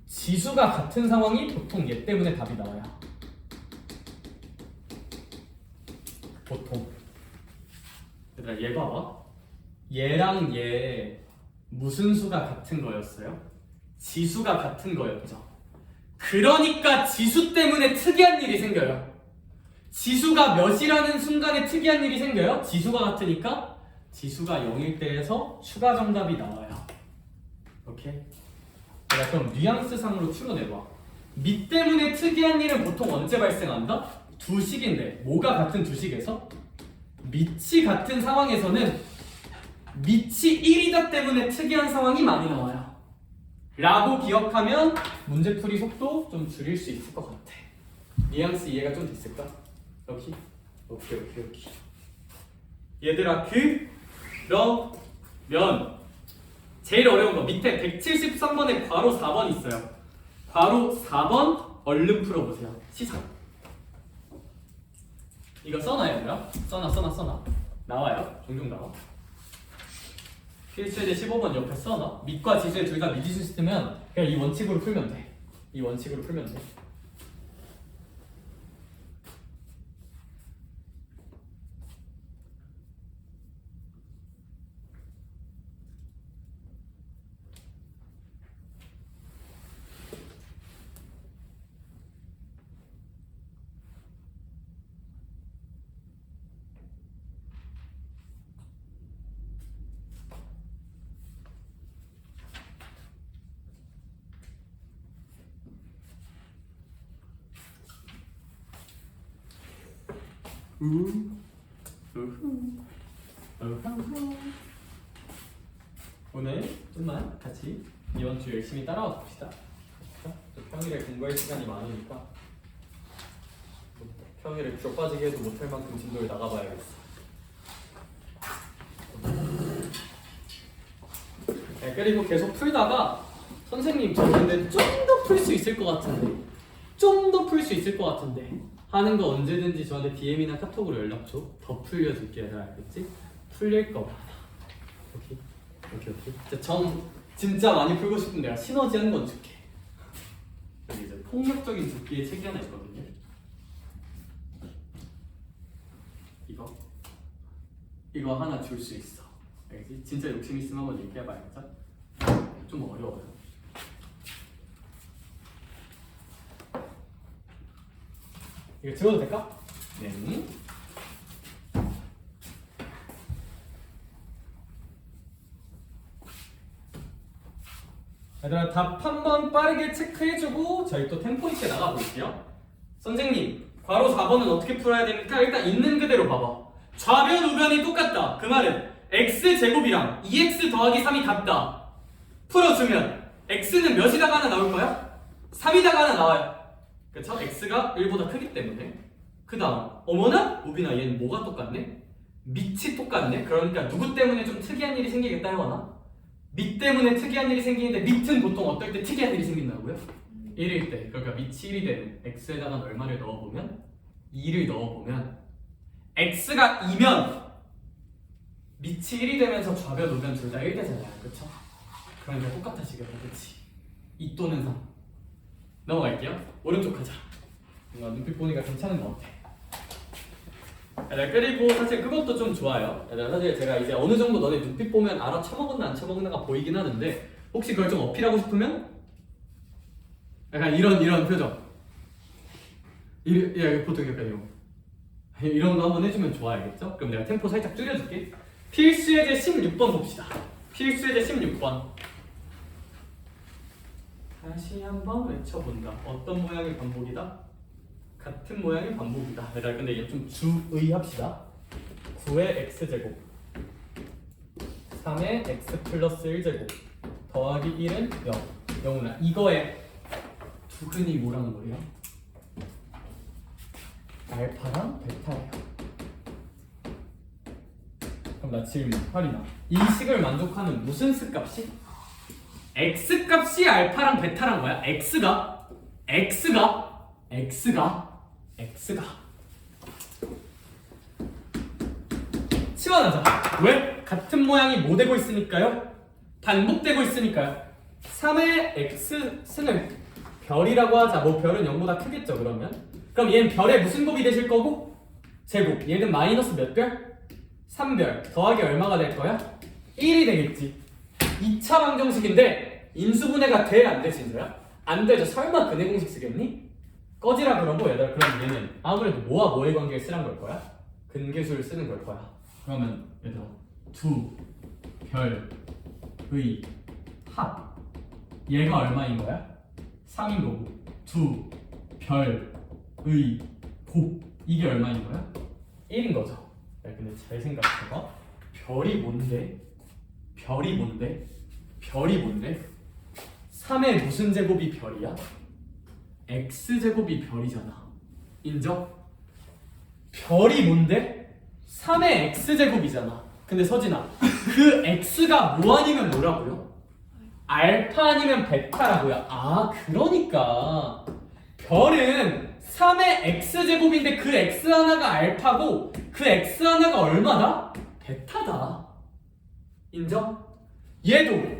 지수가 같은 상황이 보통 얘 때문에 답이 나와요. 보통 얘들아 얘 봐봐. 얘랑 얘 무슨 수가 같은 거였어요? 지수가 같은 거였죠. 그러니까 지수 때문에 특이한 일이 생겨요. 지수가 몇이라는 순간에 특이한 일이 생겨요. 지수가 같으니까 지수가 0일 때에서 추가 정답이 나와요. 오케이? 그럼 뉘앙스 상으로 추론해봐. 밑 때문에 특이한 일은 보통 언제 발생한다? 두 식인데 뭐가 같은 두 식에서? 밑이 같은 상황에서는 밑이 1이다 때문에 특이한 상황이 많이 나와요. 라고 기억하면 문제풀이 속도 좀 줄일 수 있을 것 같아. 뉘앙스 이해가 좀 됐을까? 오케이. 얘들아 그러면 제일 어려운 거 밑에 173번에 괄호 4번 있어요. 괄호 4번 얼른 풀어보세요. 시작. 이거 써놔요, 얘들아. 써놔. 나와요. 종종 나와. 필수예제 15번 옆에 써놔. 밑과 지수의 둘 다 미지수 시스템은 그냥 이 원칙으로 풀면 돼. 오늘 좀만 같이 이번 주 열심히 따라와 봅시다. 평일에 공부할 시간이 많으니까 평일에 쭉 빠지게 해도 못할 만큼 진도를 나가봐야겠어. 네, 그리고 계속 풀다가 선생님 저 근데 좀 더 풀 수 있을 것 같은데 좀 더 풀 수 있을 것 같은데 하는 거 언제든지 저한테 DM이나 카톡으로 연락 줘. 더 풀려줄게. 얘들아 알겠지? 풀릴 거 많아. 오케이? 오케이. 전 진짜 많이 풀고 싶은 내가 시너지 한 건 줄게. 여기 이제 폭력적인 두께의 책이 하나 있거든요. 이거 하나 줄 수 있어. 알겠지? 진짜 욕심 있으면 한번 얘기해봐야겠죠? 좀 어려워요. 이거 지워도 될까? 네. 얘들아 답 한번 빠르게 체크해주고 저희 또 템포 있게 나가볼게요. 선생님 괄호 4번은 어떻게 풀어야 됩니까? 일단 있는 그대로 봐봐. 좌변 우변이 똑같다. 그 말은 x제곱이랑 2x 더하기 3이 같다. 풀어주면 x는 몇이다가 하나 나올 거야? 3이다가 하나 나와요. 그쵸? x가 1보다 크기 때문에. 그 다음 어머나? 우빈아 얘는 뭐가 똑같네? 밑이 똑같네? 그러니까 누구 때문에 좀 특이한 일이 생기겠다 해와나? 밑 때문에 특이한 일이 생기는데 밑은 보통 어떨 때 특이한 일이 생긴다고요? 1일 때. 그러니까 밑이 1이 되는 x에다가 얼마를 넣어보면 2를 넣어보면 x가 2면 밑이 1이 되면서 좌변 우변 둘 다 1 되잖아요. 그쵸? 그러니까 똑같아지겠다. 그치? 2 또는 3 넘어갈게요. 오른쪽 하자. 뭔가 눈빛 보니까 괜찮은 것 같아. 그리고 사실 그것도 좀 좋아요. 사실 제가 이제 어느 정도 너네 눈빛 보면 알아 처먹었나 안 처먹었나가 보이긴 하는데 혹시 그걸 좀 어필하고 싶으면 약간 이런 표정. 야, 보통 약간 이런 거 한번 해주면 좋아야겠죠? 그럼 내가 템포 살짝 줄여줄게. 필수예제 16번 봅시다. 필수예제 16번. 다시 한번 외쳐본다. 어떤 모양의 반복이다? 같은 모양의 반복이다. 근데 이게 좀 주의합시다. 9의 x제곱 3의 x 플러스 1제곱 더하기 1은 0. 영훈아 이거의 두근이 뭐라는 거예요? 알파랑 베타예요. 그럼 나 질문 할인아 이 식을 만족하는 무슨 스값이? x값이 알파랑 베타란 거야? x가 치환하자. 왜? 같은 모양이 뭐 되고 있으니까요? 반복되고 있으니까요. 3의 x승을 별이라고 하자. 뭐 별은 0보다 크겠죠 그러면? 그럼 얘는 별의 무슨 곱이 되실 거고? 제곱. 얘는 마이너스 몇 별? 3별. 더하기 얼마가 될 거야? 1이 되겠지. 2차 방정식인데 인수분해가 돼? 안 돼? 진짜야? 안 되죠. 설마 근해 공식 쓰겠니? 꺼지라 그러고 얘들아 그럼 얘는 아무래도 뭐와 뭐의 관계를 쓰란 걸 거야? 근계수를 쓰는 걸 거야. 그러면 얘들아 두 별의 합 얘가 얼마인 거야? 3인 거고 두 별의 곱 이게 얼마인 거야? 1인 거죠. 야, 근데 잘 생각해봐. 별이 뭔데? 3의 무슨 제곱이 별이야? x제곱이 별이잖아. 인정? 별이 뭔데? 3의 x제곱이잖아. 근데 서진아 그 x가 뭐 아니면 뭐라고요? 알파 아니면 베타라고요. 아 그러니까 별은 3의 x제곱인데 그 x 하나가 알파고 그 x 하나가 얼마다? 베타다. 인정? 얘도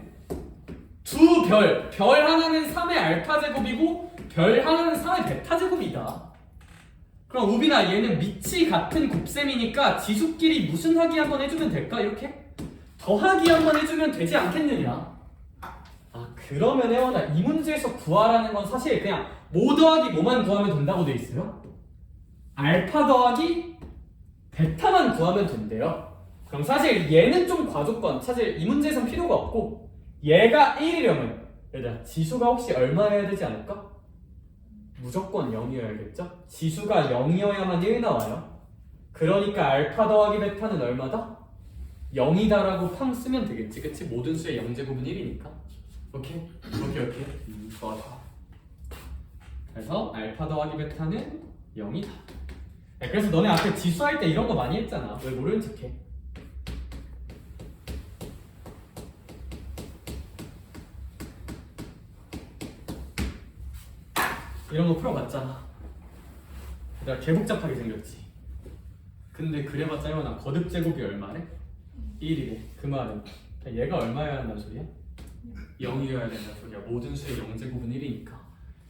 두 별 하나는 3의 알파 제곱이고 별 하나는 3의 베타 제곱이다. 그럼 우빈아 얘는 밑이 같은 곱셈이니까 지수끼리 무슨 하기 한번 해주면 될까? 이렇게? 더하기 한번 해주면 되지 않겠느냐? 아 그러면 혜원아 이 문제에서 구하라는 건 사실 그냥 뭐 더하기 뭐만 구하면 된다고 돼 있어요? 알파 더하기 베타만 구하면 된대요. 그럼 사실 얘는 좀 과조건. 사실 이 문제에선 필요가 없고 얘가 1이려면 얘들아 지수가 혹시 얼마여야 되지 않을까? 무조건 0이어야겠죠? 지수가 0이어야만 1 나와요. 그러니까 알파 더하기 베타는 얼마다? 0이다라고 팡 쓰면 되겠지. 그치? 모든 수의 0제곱은 1이니까. 오케이? 좋아. 그래서 알파 더하기 베타는 0이다. 야, 그래서 너네 앞에 지수할 때 이런 거 많이 했잖아. 왜 모르는 척해? 이런 거 풀어봤잖아. 내가 개 복잡하게 생겼지. 근데 그래봤자 얼마나 거듭 제곱이 얼마래? 1이래. 그 말은 얘가 얼마여야 한다는 소리야? 0이어야 된다는 소리야. 모든 수의 0제곱은 1이니까.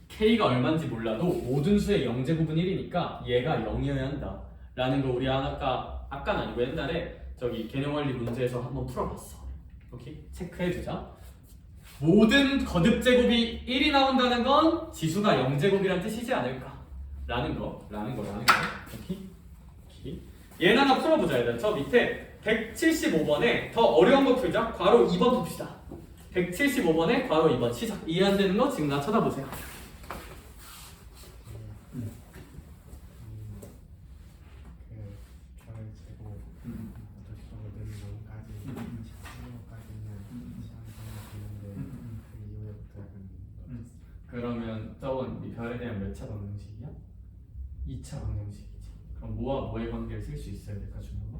K가 얼마인지 몰라도 모든 수의 0제곱은 1이니까 얘가 0이어야 한다 라는 거 우리 아까는 아니고 옛날에 저기 개념원리 문제에서 한번 풀어봤어. 오케이? 체크해주자. 모든 거듭 제곱이 1이 나온다는 건 지수가 0제곱이란 뜻이지 않을까 라는 거. 오케이? 오케이. 얘는 하나 풀어보자. 얘들아. 저 밑에 175번에 더 어려운 거 풀자. 괄호 2번 풉시다. 175번에 괄호 2번 시작. 이해 안 되는 거 지금 나 쳐다보세요. 별의 제곱 어쩌고 는 0까지는 시간이 되는데 그 이후에부터 약간 그러면 저건 이 별에 대한 몇 차 방정식이야? 2차 방정식이지. 그럼 뭐와 뭐의 관계를 쓸 수 있어야 될까 준호가?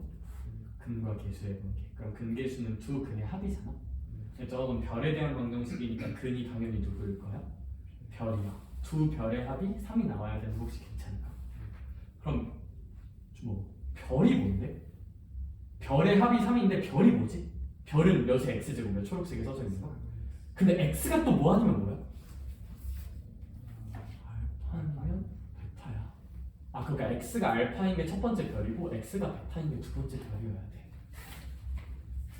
근과 계수의 관계. 그럼 근계수는 두 근의 합이잖아. 저건 별에 대한 방정식이니까 근이 당연히 누구일 거야? 별이야. 두 별의 합이 3이 나와야 되는 거 혹시 괜찮을까? 그럼 뭐 별이 뭔데? 별의 합이 3인데 별이 뭐지? 별은 몇의 x제곱이야? 초록색에 써져 있는 거? 근데 x가 또 뭐 아니면 뭐야? 알파면 베타야. 아 그러니까 x가 알파인 게 첫 번째 별이고 x가 베타인 게 두 번째 별이어야 돼.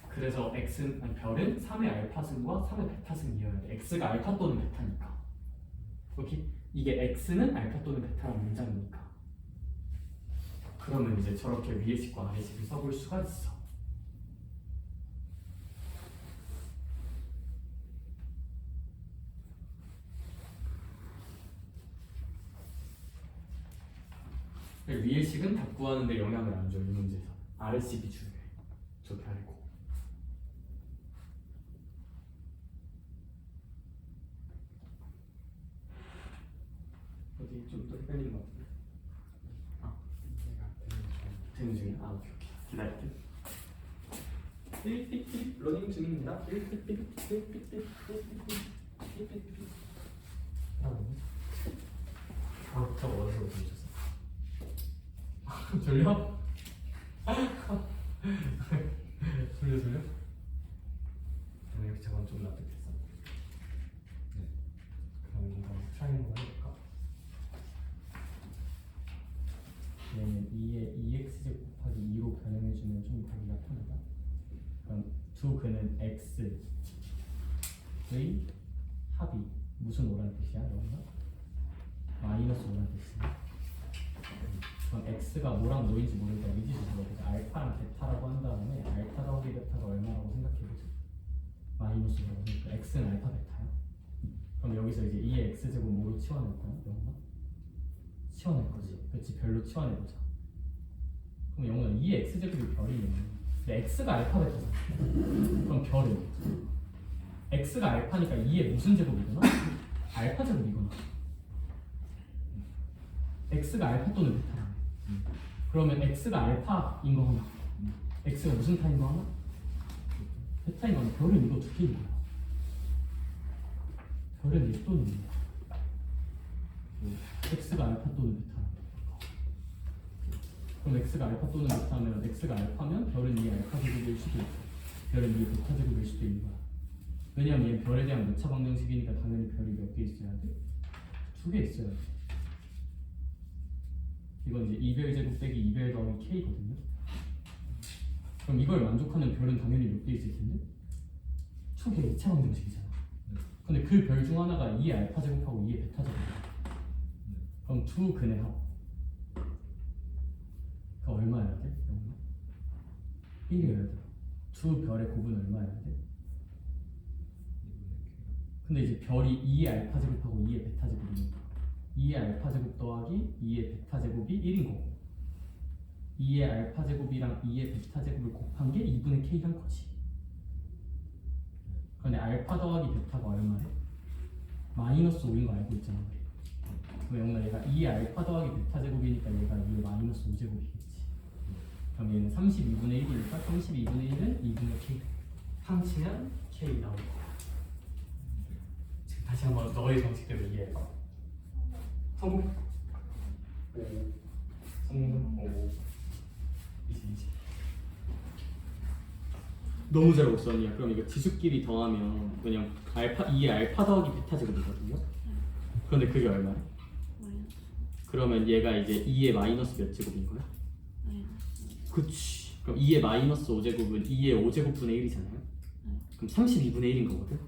그래서 별은 3의 알파승과 3의 베타승이어야 돼. x가 알파 또는 베타니까. 오케이? 이게 x는 알파 또는 베타라는 문장이니까. 그러면 이제 저렇게 위의 식과 아래 식을 써볼 수가 있어. 위의 식은 답 구하는데 영향을 안 줘. 이 문제에서 아래 식이 중요해. 저렇게 알고. 어디 좀 더 헷갈리는 것 같은데. 문제가 되는 중이야? 아 오케이. 기다릴게. 삐삐삐 러닝 중입니다. 삐삐삐. 저거 어디서 보셨어? 졸려? 졸려? 이렇게 저건 좀 납득했어. 네. 그럼 이거 트라이 한번 해볼까? 얘는 2에 2x제곱 곱하기 2로 변형해주면 좀 답이 나타나다. 그럼 두 근은 x의 합이 무슨 오란 뜻이야? 너가? 마이너스 오란 뜻이야. 그럼 x가 뭐랑 뭐인지 모르니까 미지수 적어보자. 알파랑 베타라고 한 다음에 알파 더하기 베타가 얼마라고 생각해보자. 마이너스라고 하니까 x는 알파 베타야. 그럼 여기서 이제 2의 x제곱 뭐로 치환할 거야? 영훈아? 치환할 거지. 그렇지. 별로 치환해보자. 그럼 영훈아 2의 x제곱이 별이면 근데 x가 알파 베타잖아. 그럼 별은 x가 알파니까 2의 무슨 제곱이구나? 알파 제곱이구나. x가 알파 또는 베타. 그러면 x가 알파인 거 하나, x가 무슨 타인 거 하나? 베타인 거 하나. 별은 이거 두 개인 거야. 별은 이 또는 이거. x가 알파 또는 베타. 그럼 x가 알파 또는 베타면 x가 알파면 별은 이 알파 제곱일 수도 있고 별은 이 베타 제곱일 수도 있는 거야. 왜냐면 얘는 별에 대한 몇차 방정식이니까 당연히 별이 몇 개 있어야 돼? 두 개 있어야 돼. 이건 이제 2별 제곱 빼기 2별 더하기 k거든요. 그럼 이걸 만족하는 별은 당연히 몇 개 있을 텐데? 두 개 2차 방정식이잖아. 근데 그 별 중 하나가 2의 알파 제곱하고 2의 베타 제곱이야. 그럼 두 근의 합. 그 얼마여야 돼? 1이어야 돼. 두 별의 곱은 얼마여야 돼? 근데 이제 별이 2의 알파 제곱하고 2의 베타 제곱이니까 2의 알파 제곱 더하기 2의 베타 제곱이 1인 거고 2의 알파 제곱이랑 2의 베타 제곱을 곱한 게 2분의 k란 거지. 근데 알파 더하기 베타가 얼마래? 마이너스 5인 거 알고 있잖아 우리. 그럼 영나 얘가 2의 알파 더하기 베타 제곱이니까 얘가 2의 마이너스 5제곱이겠지. 그럼 얘는 32분의 1이니까 32분의 1은 2분의 k. 항치면 k 나오고. 지금 다시 한번 너의 정식대로 이해해봐. 성공. 5. 성공. 5. 20. 너무 잘 못 썼냐? 그럼 이거 지수끼리 더하면 그냥 알파 2의 알파 더하기 베타 제곱이거든요. 그런데 그게 얼마야? 마이너스. 그러면 얘가 이제 2의 마이너스 몇 제곱인 거야? 마이너스. 그치. 그럼 2의 마이너스 5제곱은 2의 5제곱분의 1이잖아요. 그럼 32분의 1인 거거든.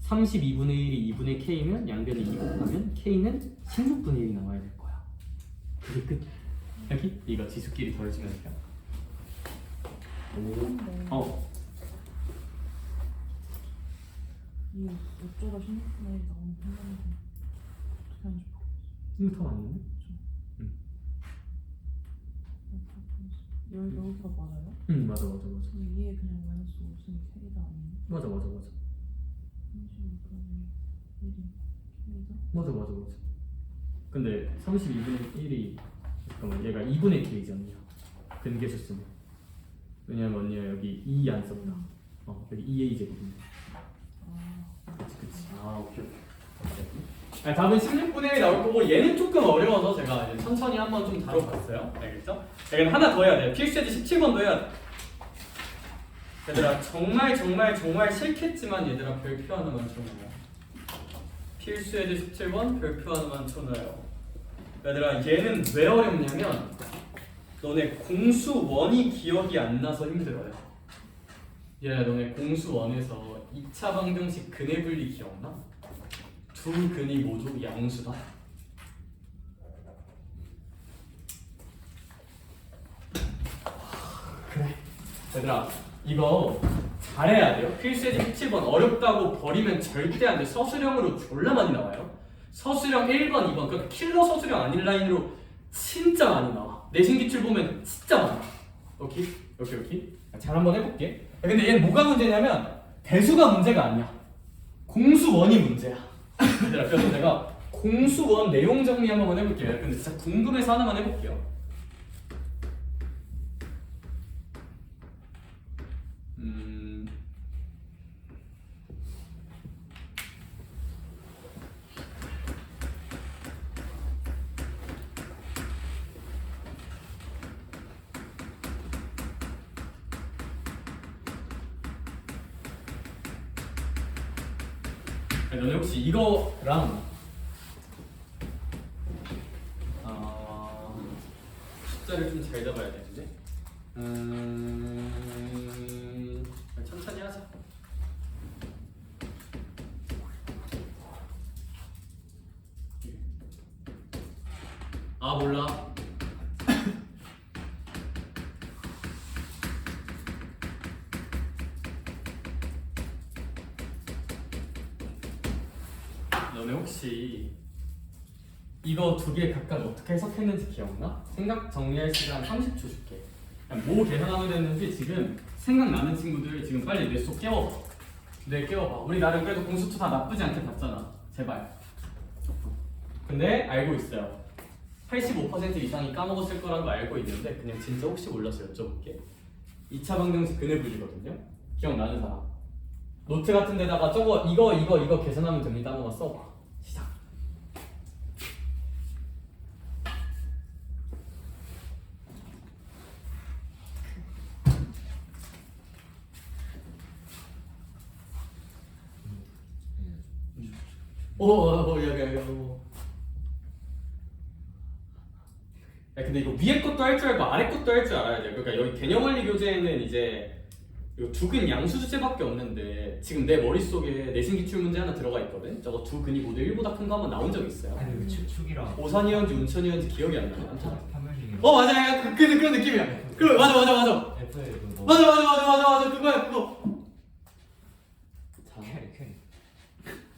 32분의 1이 2분의 k면 양변에 2 곱하면 k는 16분의 1이 나와야 될 거야. 그게 끝. 여기 이거 지수끼리 더해지면 돼요. 어. 이 어쩌다 16분의 1 나오는 판단인데 어떻게 하는지 모르겠어. 이거 더 맞는데? 여기가 맞아요? 응 맞아. 그럼 2에 그냥 마이너스 5는 K가 아니에요? 맞아. 32분의 1이 K다? 맞아. 근데 32분의 1이 잠깐만 얘가 2분의 k잖아. 근계수 쓰면. 왜냐면 언니가 여기 2 안 썼다. 여기 2a 제곱이네. 그치. 오케이. 아니, 답은 16분의 1이 나올 거고 얘는 조금 어려워서 제가 이제 천천히 한번 좀 다뤄봤어요. 알겠죠? 얘는 하나 더 해야 돼. 필수예제 17번도 해야 돼. 얘들아 정말 싫겠지만 얘들아 별표 하나만 쳐놔요. 필수예제 17번 별표 하나만 쳐놔요. 얘들아 얘는 왜 어렵냐면 너네 공수 원이 기억이 안 나서 힘들어요. 얘들아 너네 공수 원에서 2차 방정식 근의 분리 기억나? 두 근이 모두 양수다. 그래. 얘들아 이거 잘해야 돼요. 필수예제 17번 어렵다고 버리면 절대 안 돼. 서술형으로 졸라 많이 나와요. 서술형 1번, 2번 그러니까 킬러 서술형 아닌 라인으로 진짜 많이 나와. 내신 기출 보면 진짜 많아. 오케이? 잘 한번 해볼게. 근데 얘는 뭐가 문제냐면 대수가 문제가 아니야. 공수원이 문제야. 얘들아 그래서 내가 공수원 내용 정리 한번 해볼게요. 근데 진짜 궁금해서 하나만 해볼게요. 너네 혹시 이거랑 숫자를 좀 잘 잡아야 되는데 천천히 하자. 몰라. 너네 혹시 이거 두 개 각각 어떻게 해석했는지 기억나? 생각 정리할 시간 30초 줄게. 뭐 계산하면 되는지 지금 생각나는 친구들 지금 빨리 내 속 깨워봐. 깨워봐. 우리 나름 그래도 공수투 다 나쁘지 않게 봤잖아. 제발. 근데 알고 있어요. 85% 이상이 까먹었을 거라는 거 알고 있는데 그냥 진짜 혹시 몰라서 여쭤볼게. 2차 방정식 근의 분리거든요. 기억나는 사람? 노트 같은 데다가 이거 계산하면 됩니다. 한번 써봐. 시작. 야, 근데 이거 위에 것도 할 줄 알고 아래 것도 할 줄 알아야 돼. 그러니까 여기 개념원리 교재에는 이제 이거 두근 양수주제밖에 없는데 지금 내 머릿속에 내신 기출 문제 하나 들어가 있거든. 저거 두 근이 모두 1보다 큰 거 한번 나온 적 있어요. 아니 왜 축이랑 오산이었는지 운천이었는지 기억이 안 나요. 판별식이 맞아. 그런 느낌이야. 그래 맞아. F에 그 맞아. 그거야.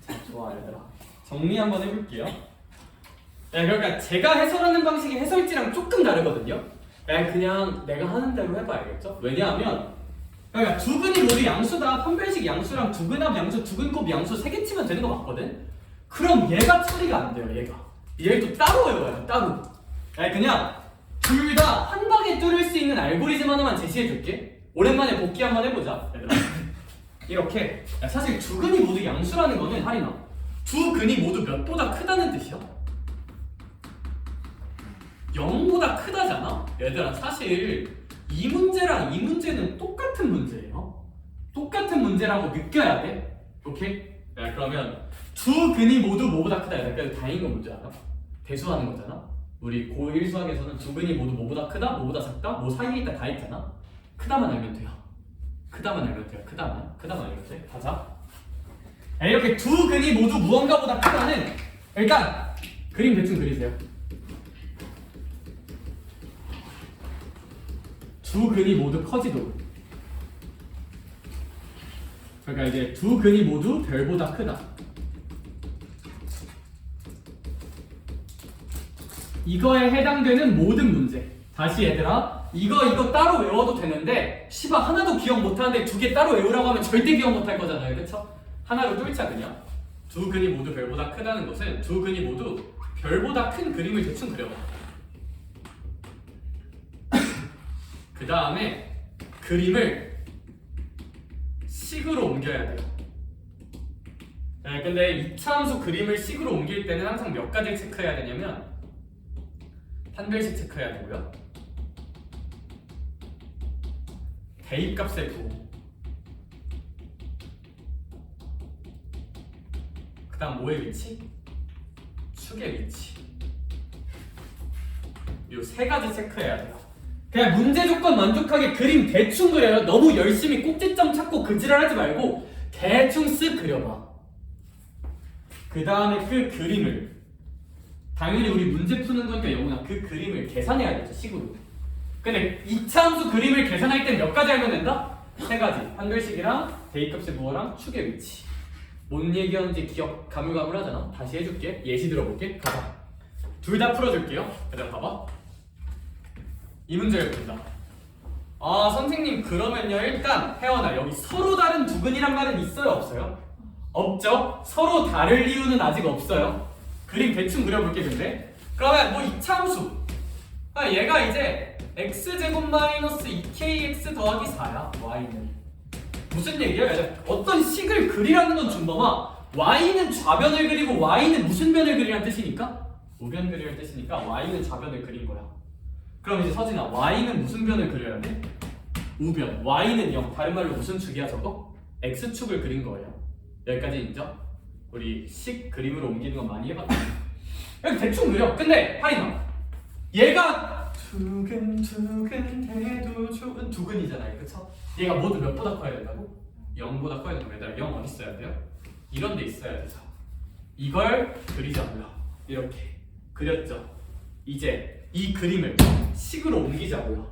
자, 좋아 얘들아. 정리 한번 해볼게요. 그러니까 제가 해설하는 방식이 해설지랑 조금 다르거든요. 그냥 내가 하는 대로 해봐 알겠죠? 왜냐하면 그러니까 두근이 모두 양수다. 판별식 양수랑 두근합 양수, 두근곱 양수 3개 치면 되는 거 맞거든? 그럼 얘가 처리가 안 돼요. 얘가 얘를 또 따로 외워요. 따로. 아니 그냥 둘 다 한 방에 뚫을 수 있는 알고리즘 하나만 제시해줄게. 오랜만에 복귀 한번 해보자, 얘들아. 이렇게 사실 두 근이 모두 양수라는 거는 하리나 두 근이 모두 몇보다 크다는 뜻이야. 0보다 크다잖아. 얘들아 사실 이 문제랑 이 문제는 똑같은 문제예요. 똑같은 문제라고 느껴야 돼. 오케이? 야, 그러면 두 근이 모두 뭐보다 크다. 그러니까 다행인 건 뭔지 알아? 대수하는 거잖아. 우리 고1 수학에서는 두 근이 모두 뭐보다 크다, 뭐보다 작다, 뭐 사이에 있다 다 했잖아. 크다만 알면 돼요. 크다만 알면 돼요. 크다만 알면 돼. 가자. 야, 이렇게 두 근이 모두 무언가보다 크다는 일단 그림 대충 그리세요. 두 근이 모두 커지도록. 그러니까 이제 두 근이 모두 별보다 크다. 이거에 해당되는 모든 문제. 다시 얘들아, 이거 따로 외워도 되는데 시바 하나도 기억 못하는데 두 개 따로 외우라고 하면 절대 기억 못할 거잖아요, 그쵸? 하나로 뚫자 그냥. 두 근이 모두 별보다 크다는 것은 두 근이 모두 별보다 큰 그림을 대충 그려봐. 그 다음에 그림을 식으로 옮겨야 돼요. 네, 근데 이차함수 그림을 식으로 옮길 때는 항상 몇 가지를 체크해야 되냐면 판별식 체크해야 되고요. 대입값의 부호. 그 다음 뭐의 위치? 축의 위치. 요 세 가지 체크해야 돼요. 그냥 문제 조건 만족하게 그림 대충 그려요. 너무 열심히 꼭지점 찾고 그 지랄하지 말고 대충 쓱 그려봐. 그 다음에 그 그림을 당연히 우리 문제 푸는 거니까 영훈아 그 그림을 계산해야겠죠, 식으로. 근데 이차함수 그림을 계산할 땐 몇 가지 알면 된다? 세 가지. 판별식이랑 대입값의 부호랑 축의 위치. 뭔 얘기하는지 기억 가물가물하잖아. 다시 해줄게. 예시 들어볼게. 가자. 둘 다 풀어줄게요. 얘들아 봐봐. 이 문제를 본다. 아 선생님 그러면요 일단 혜원아 여기 서로 다른 두 근이란 말은 있어요 없어요? 없죠? 서로 다를 이유는 아직 없어요. 그림 대충 그려볼게 근데. 그러면 뭐 이차함수. 얘가 이제 x제곱 마이너스 2kx 더하기 4야. y는 무슨 얘기야? 어떤 식을 그리라는 건 준범아. y는 좌변을 그리고 y는 무슨 변을 그리라는 뜻이니까? 우변 그리라는 뜻이니까 y는 좌변을 그린 거야. 그럼 이제 서진아 y는 무슨 변을 그려야 돼? 우변. y는 0. 다른 말로 무슨 축이야 저거? x축을 그린 거예요. 여기까지 인정? 우리 식 그림으로 옮기는 건 많이 해봤다. 여기 대충 그려. 근데 하리나 얘가 두근 해도 좋은 두근이잖아요, 그쵸? 얘가 모두 몇보다 커야 된다고? 0보다 커야 된다고. 얘들아 0 어디 있어야 돼요? 이런 데 있어야 되죠. 이걸 그리자고요. 이렇게 그렸죠. 이제 이 그림을 식으로 옮기자고요.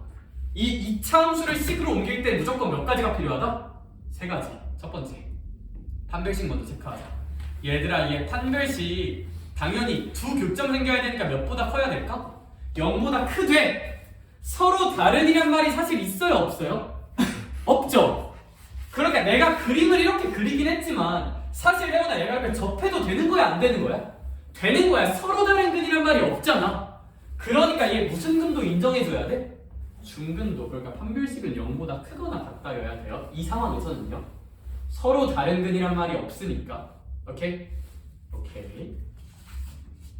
이 이차함수를 식으로 옮길 때 무조건 몇 가지가 필요하다? 세 가지. 첫 번째 판별식 먼저 체크하자. 얘들아 얘 판별식 당연히 두 교점 생겨야 되니까 몇보다 커야 될까? 0보다 크되 서로 다른이란 말이 사실 있어요 없어요? 없죠? 그러니까 내가 그림을 이렇게 그리긴 했지만 사실 혜원아 얘가 이렇게 접해도 되는 거야 안 되는 거야? 되는 거야. 서로 다른 근이란 말이 없잖아. 그러니까 얘 무슨 근도 인정해줘야 돼? 중근도. 그러니까 판별식은 0보다 크거나 같다여야 돼요. 이 상황에서는요. 서로 다른 근이란 말이 없으니까. 오케이? 오케이.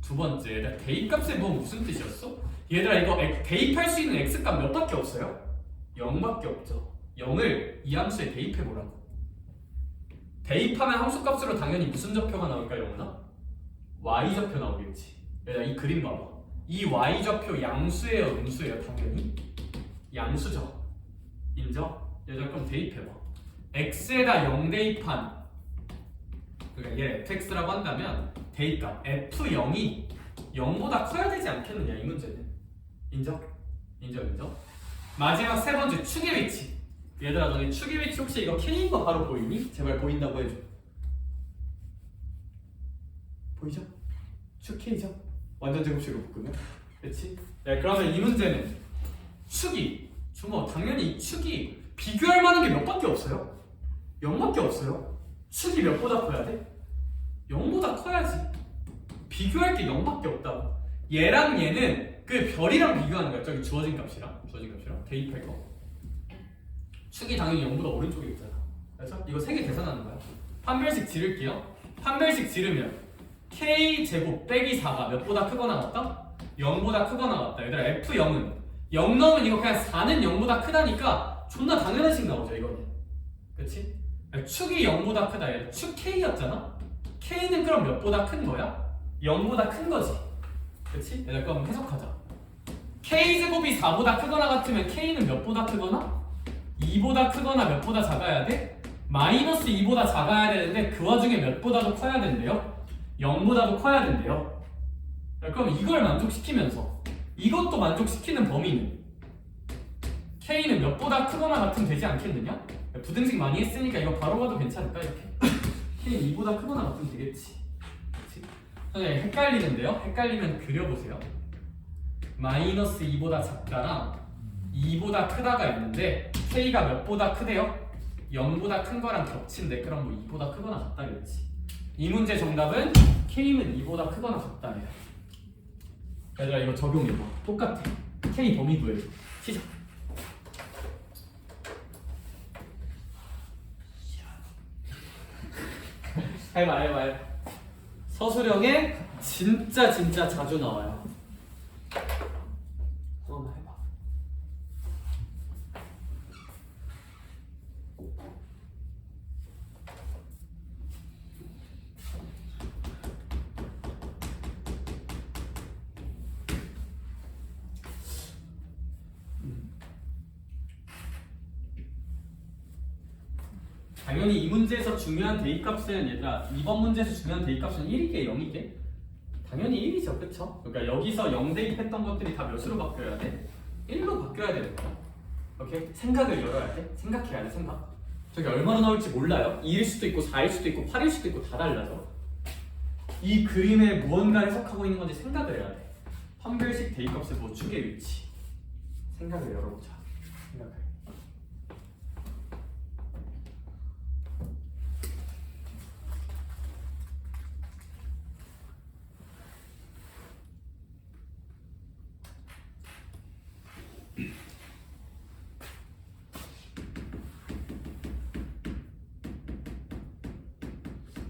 두 번째, 얘들아 대입값의 뭐 무슨 뜻이었어? 얘들아 이거 대입할 수 있는 x값 몇 밖에 없어요? 0밖에 없죠. 0을 이 함수에 대입해보라고. 대입하면 함수값으로 당연히 무슨 좌표가 나올까 영훈아? y좌표 나오겠지. 얘들아 이 그림 봐봐. 이 y좌표 양수예요 음수예요? 당연히 양수죠. 인정? 얘들아 그럼 대입해봐. x에다 0 대입한, 그러니까 얘 fx라고 한다면 대입값 f0이 0보다 커야 되지 않겠느냐 이 문제는. 인정? 인정? 마지막 세 번째 축의 위치. 얘들아 너네 축의 위치 혹시 이거 K인 거 바로 보이니? 제발 보인다고 해줘. 보이죠? 축 K죠? 완전 제곱식으로 묶으면. 그치? 네, 그러면 이 문제는 축이 주모 당연히 이 축이 비교할 만한 게 몇 밖에 없어요? 0밖에 없어요. 축이 몇보다 커야 돼? 0보다 커야지. 비교할 게 0밖에 없다고. 얘랑 얘는 그 별이랑 비교하는 거야. 저기 주어진 값이랑 대입할 거. 축이 당연히 0보다 오른쪽에 있잖아. 그래서 이거 3개 계산하는 거야. 판별식 지를게요. 판별식 지르면 K제곱 빼기 4가 몇보다 크거나 같다? 0보다 크거나 같다. 얘들아 F0은 0 넣으면 이거 그냥 4는 0보다 크다니까 존나 당연한 식 나오죠 이거는. 그치? 축이 0보다 크다. 얘 축 K였잖아? K는 그럼 몇보다 큰 거야? 0보다 큰 거지. 그치? 얘들아 그럼 해석하자. K제곱이 4보다 크거나 같으면 K는 몇보다 크거나? 2보다 크거나 몇보다 작아야 돼? 마이너스 2보다 작아야 되는데 그 와중에 몇보다도 커야 된대요? 0보다도 커야 된대요. 그럼 이걸 만족시키면서 이것도 만족시키는 범위는 K는 몇보다 크거나 같으면 되지 않겠느냐? 부등식 많이 했으니까 이거 바로 봐도 괜찮을까 이렇게. K는 2보다 크거나 같으면 되겠지. 그치? 선생님 헷갈리는데요? 헷갈리면 그려보세요. 마이너스 2보다 작다랑 2보다 크다가 있는데 K가 몇보다 크대요? 0보다 큰 거랑 겹친데 그럼 뭐 2보다 크거나 같다겠지. 이 문제 정답은 K는 2보다 크거나 같다래요. 얘들아 이거 적용해봐. 똑같아. K 범위 구해. 시작. 해봐. 서술형에 진짜 자주 나와요. 한번 해봐. 당연히 이 문제에서 중요한 대입값은 얘들아 2번 문제에서 중요한 대입값은 1이게 0이게? 당연히 1이죠 그쵸? 그러니까 여기서 0 대입했던 것들이 다 몇으로 바뀌어야 돼? 1로 바뀌어야 되는 거야. 오케이? 생각을 열어야 돼. 생각해야 돼 생각. 저기 얼마나 나올지 몰라요. 2일 수도 있고 4일 수도 있고 8일 수도 있고 다 달라져. 이 그림에 무언가를 해석하고 있는 건지 생각을 해야 돼. 판별식 대입값의 뭐 축의 위치. 생각을 열어보자. 생각을.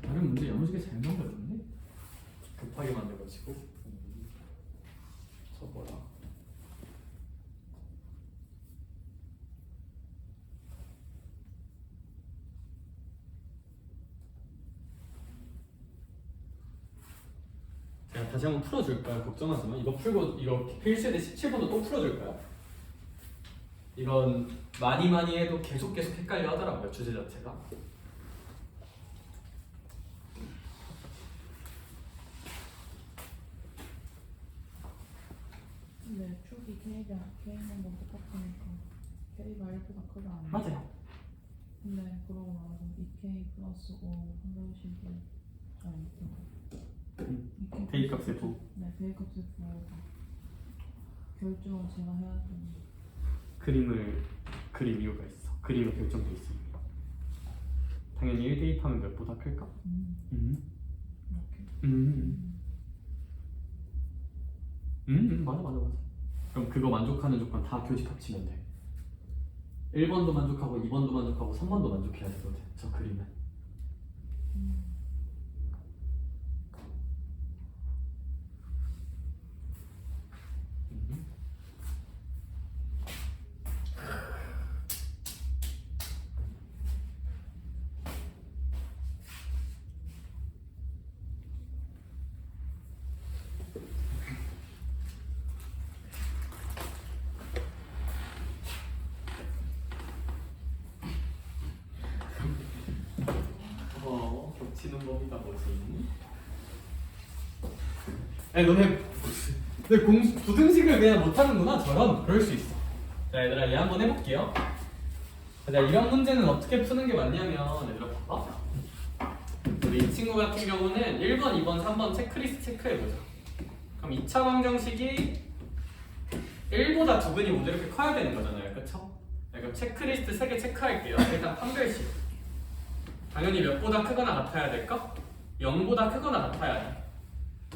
다른 문제 야무지게 잘 만들었네. 급하게 만들어가지고 써보라. 제가 다시 한번 풀어줄까요? 걱정하지 마. 이거 풀고 이거 필수에 17번도 또 풀어줄까요? 이건 많이 해도 계속 헷갈려 하더라고요 주제 자체가. 근데 축이 K랑 K는 건 똑같으니까 K가 1보다 크다 아니야? 맞아요. 근데 그러고 나서 2K 플러스 5 판별식을 대입값의 부. 네, 대입값의 부가 결정을 제가 해야 되는. 그림을 그릴 이유가 있어. 그림이 결정돼 있으니까. 당연히 1 대입하면 몇보다 클까? 이렇게. 맞아. 그럼 그거 만족하는 조건 다 교직 합치면 돼. 1번도 만족하고 2번도 만족하고 3번도 만족해야 되거든. 저 그림은. 겹치는 법이다 뭐지? 아니 너네 부등식을 그냥 못하는구나. 저런 그럴 수 있어. 자 얘들아 얘 한번 해볼게요. 자 이런 문제는 어떻게 푸는 게 맞냐면 얘들아 봐봐. 우리 이 친구 같은 경우는 1번, 2번, 3번 체크리스트 체크해보자. 그럼 2차 방정식이 1보다 두근이 모두 이렇게 커야 되는 거잖아요. 그쵸? 그럼 체크리스트 3개 체크할게요. 일단 판별식. 당연히 몇보다 크거나 같아야 될까? 0보다 크거나 같아야 돼.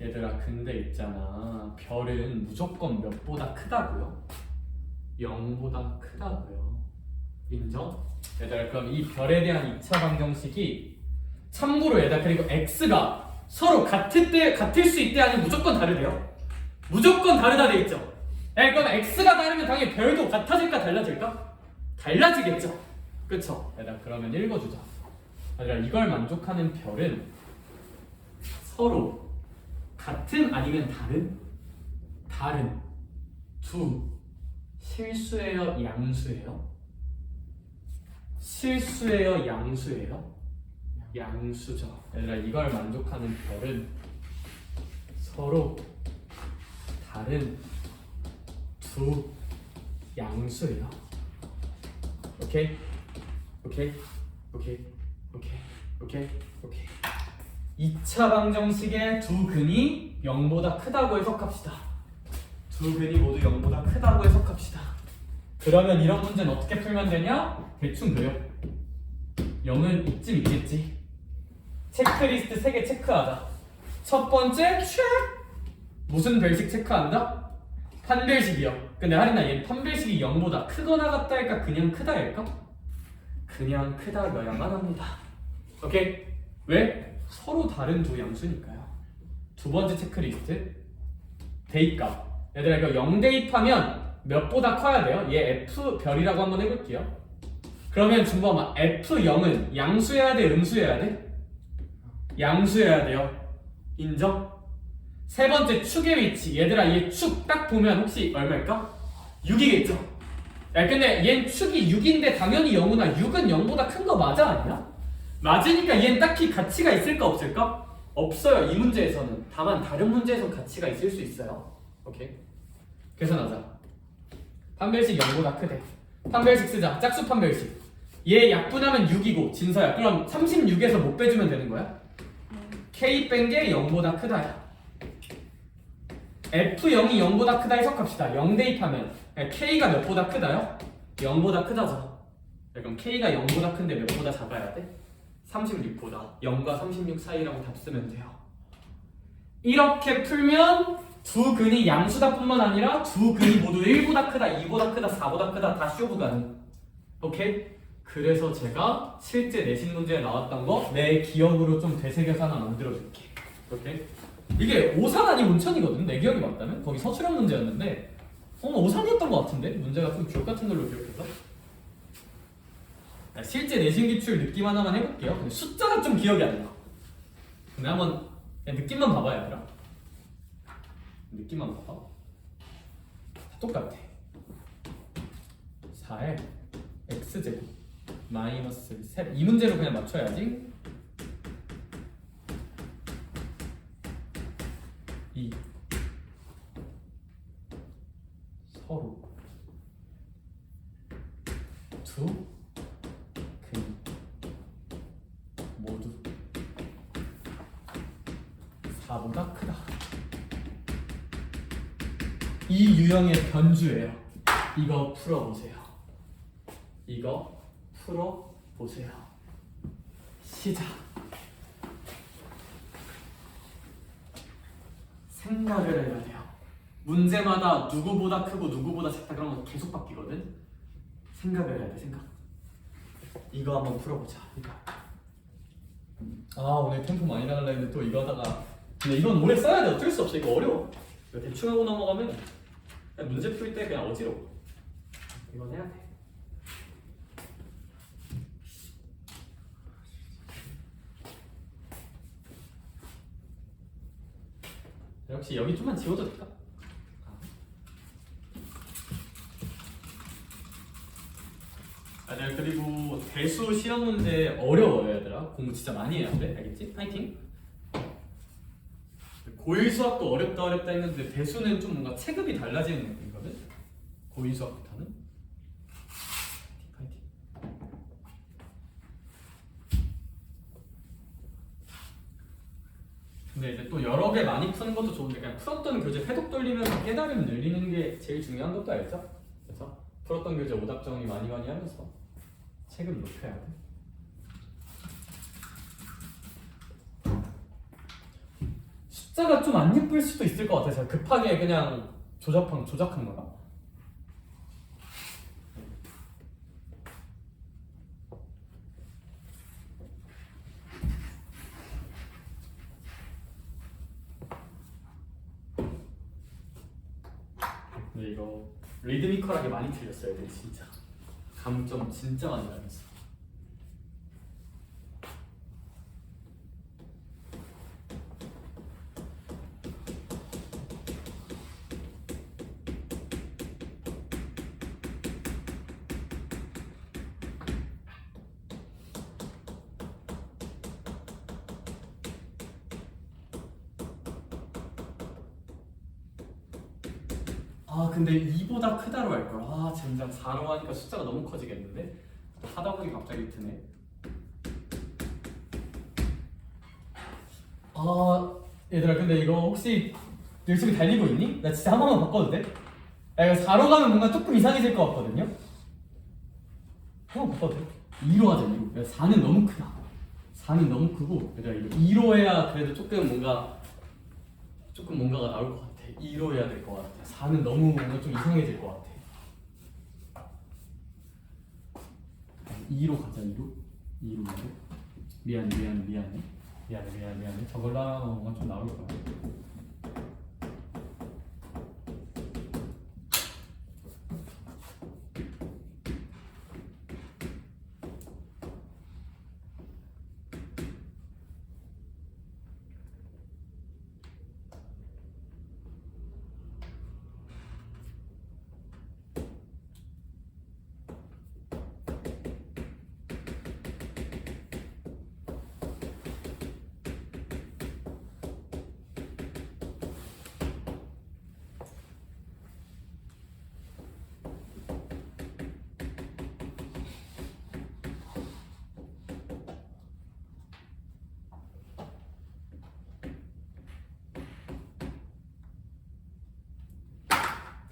얘들아 근데 있잖아 별은 무조건 몇보다 크다고요? 0보다 크다고요. 인정? 얘들아 그럼 이 별에 대한 2차 방정식이 참고로 얘들아 그리고 x가 서로 같을 수 있대 아니면 무조건 다르대요? 무조건 다르다 돼 있죠? 그럼 x가 다르면 당연히 별도 같아질까 달라질까? 달라지겠죠? 그쵸? 얘들아 그러면 읽어주자. 얘들아 이걸 만족하는 별은 서로 같은 아니면 다른? 다른 두 실수예요 양수예요? 실수예요 양수예요? 양수죠. 얘들아 이걸 만족하는 별은 서로 다른 두 양수예요. 오케이? 오케이? 오케이? 오케이? 오케이? 오케이. 2차 방정식의 두 근이 0보다 크다고 해석합시다. 두 근이 모두 0보다 크다고 해석합시다. 그러면 이런 문제는 어떻게 풀면 되냐? 대충 그려. 0은 이쯤 있겠지. 체크리스트 3개 체크하자. 첫 번째 쉐 무슨 별식 체크한다? 판별식이요. 근데 하린아 얘 판별식이 0보다 크거나 같다 할까? 그냥 크다 할까? 그냥 크다여야만 합니다. 오케이? 왜? 서로 다른 두 양수니까요. 두 번째 체크리스트 대입값. 얘들아 이거 0 대입하면 몇보다 커야 돼요? 얘 F별이라고 한번 해볼게요. 그러면 준범아 F0은 양수여야 돼? 음수여야 돼? 양수여야 돼요. 인정? 세 번째 축의 위치. 얘들아 얘 축 딱 보면 혹시 얼마일까? 6이겠죠? 야 근데 얘는 축이 6인데 당연히 0우나 6은 0보다 큰 거 맞아 아니야? 맞으니까 얘는 딱히 가치가 있을까 없을까? 없어요 이 문제에서는. 다만 다른 문제에서는 가치가 있을 수 있어요. 오케이? 계산하자. 판별식 0보다 크대. 판별식 쓰자. 짝수 판별식. 얘 약분하면 6이고 진서야 그럼 36에서 못 빼주면 되는 거야? K 뺀 게 0보다 크다야. F0이 0보다 크다 해석합시다. 0 대입하면 K가 몇보다 크다요? 0보다 크다죠. 그럼 K가 0보다 큰데 몇보다 작아야 돼? 36보다. 0과 36 사이라고 답 쓰면 돼요. 이렇게 풀면 두 근이 양수다 뿐만 아니라 두 근이 모두 1보다 크다, 2보다 크다, 4보다 크다 다 쇼부 가능. 오케이? 그래서 제가 실제 내신 문제에 나왔던 거 내 기억으로 좀 되새겨서 하나 만들어줄게. 오케이? 이게 오산 아니면 온천이거든. 내 기억이 맞다면 거기 서술형 문제였는데 오산이었던 것 같은데 문제가 좀 기억 같은 걸로 기억해서 실제 내신 기출 느낌 하나만 해볼게요. 근데 숫자가 좀 기억이 안 나. 근데 한번 그냥 느낌만 봐봐 얘들아. 느낌만 봐봐. 다 똑같아. 4에 x제곱 마이너스 3. 이 문제로 그냥 맞춰야지. 2 서로 두 근 모두 4보다 크다. 이 유형의 변주예요. 이거 풀어보세요. 이거 풀어보세요. 시작. 생각을 해야 돼요. 문제마다 누구보다 크고 누구보다 작다 그런 거 계속 바뀌거든. 생각을 해야 돼. 생각. 이거 한번 풀어보자. 이거. 오늘 템포 많이 나가려 했는데 또 이거 하다가 근데 이건 오래 써야 돼. 어쩔 수 없어. 이거 어려워. 이거 대충 하고 넘어가면 그냥 문제 풀 때 그냥 어지러워. 이건 해야 돼. 역시 여기 좀만 지워도 될까? 네, 그리고 대수 시험 문제 어려워요 얘들아. 공부 진짜 많이 해야 돼. 알겠지? 파이팅! 고1 수학도 어렵다 했는데 대수는 좀 뭔가 체급이 달라지는 느낌이거든? 고2 수학부터는 파이팅! 근데 이제 또 여러 개 많이 푸는 것도 좋은데 그냥 풀었던 교재 회독 돌리면서 깨달음 늘리는 게 제일 중요한 것도 알죠? 그래서 풀었던 교재 오답 정리 많이 하면서 체급 높여야 돼. 숫자 숫자가 좀 안 예쁠 수도 있을 것 같아서 급하게 그냥 조작한 거라. 근데 이거 리드미컬하게 많이 틀렸어요, 애들이 진짜. 감점 진짜 많이 나왔어. 아 근데 2보다 크다로 할 걸. 아 젠장 4로 하니까 숫자가 너무 커지겠는데? 하다 보니 갑자기 드네. 아 얘들아 근데 이거 혹시 열심히 달리고 있니? 나 진짜 한 번만 바꿔도 돼? 야 이거 4로 가면 뭔가 조금 이상해질 것 같거든요? 한 번 바꿔도 돼? 2로 하자 2로. 야 4는 너무 크다. 4는 너무 크고 얘들아 이거 2로 해야 그래도 조금 뭔가가 나올 것 같아. 2로 해야 될 것 같아. 4는 너무 뭔가 좀 이상해질 것 같아. 2로 가자 2로. 2로. 미안해. 저걸로 하면 뭔가 좀 나올 거야.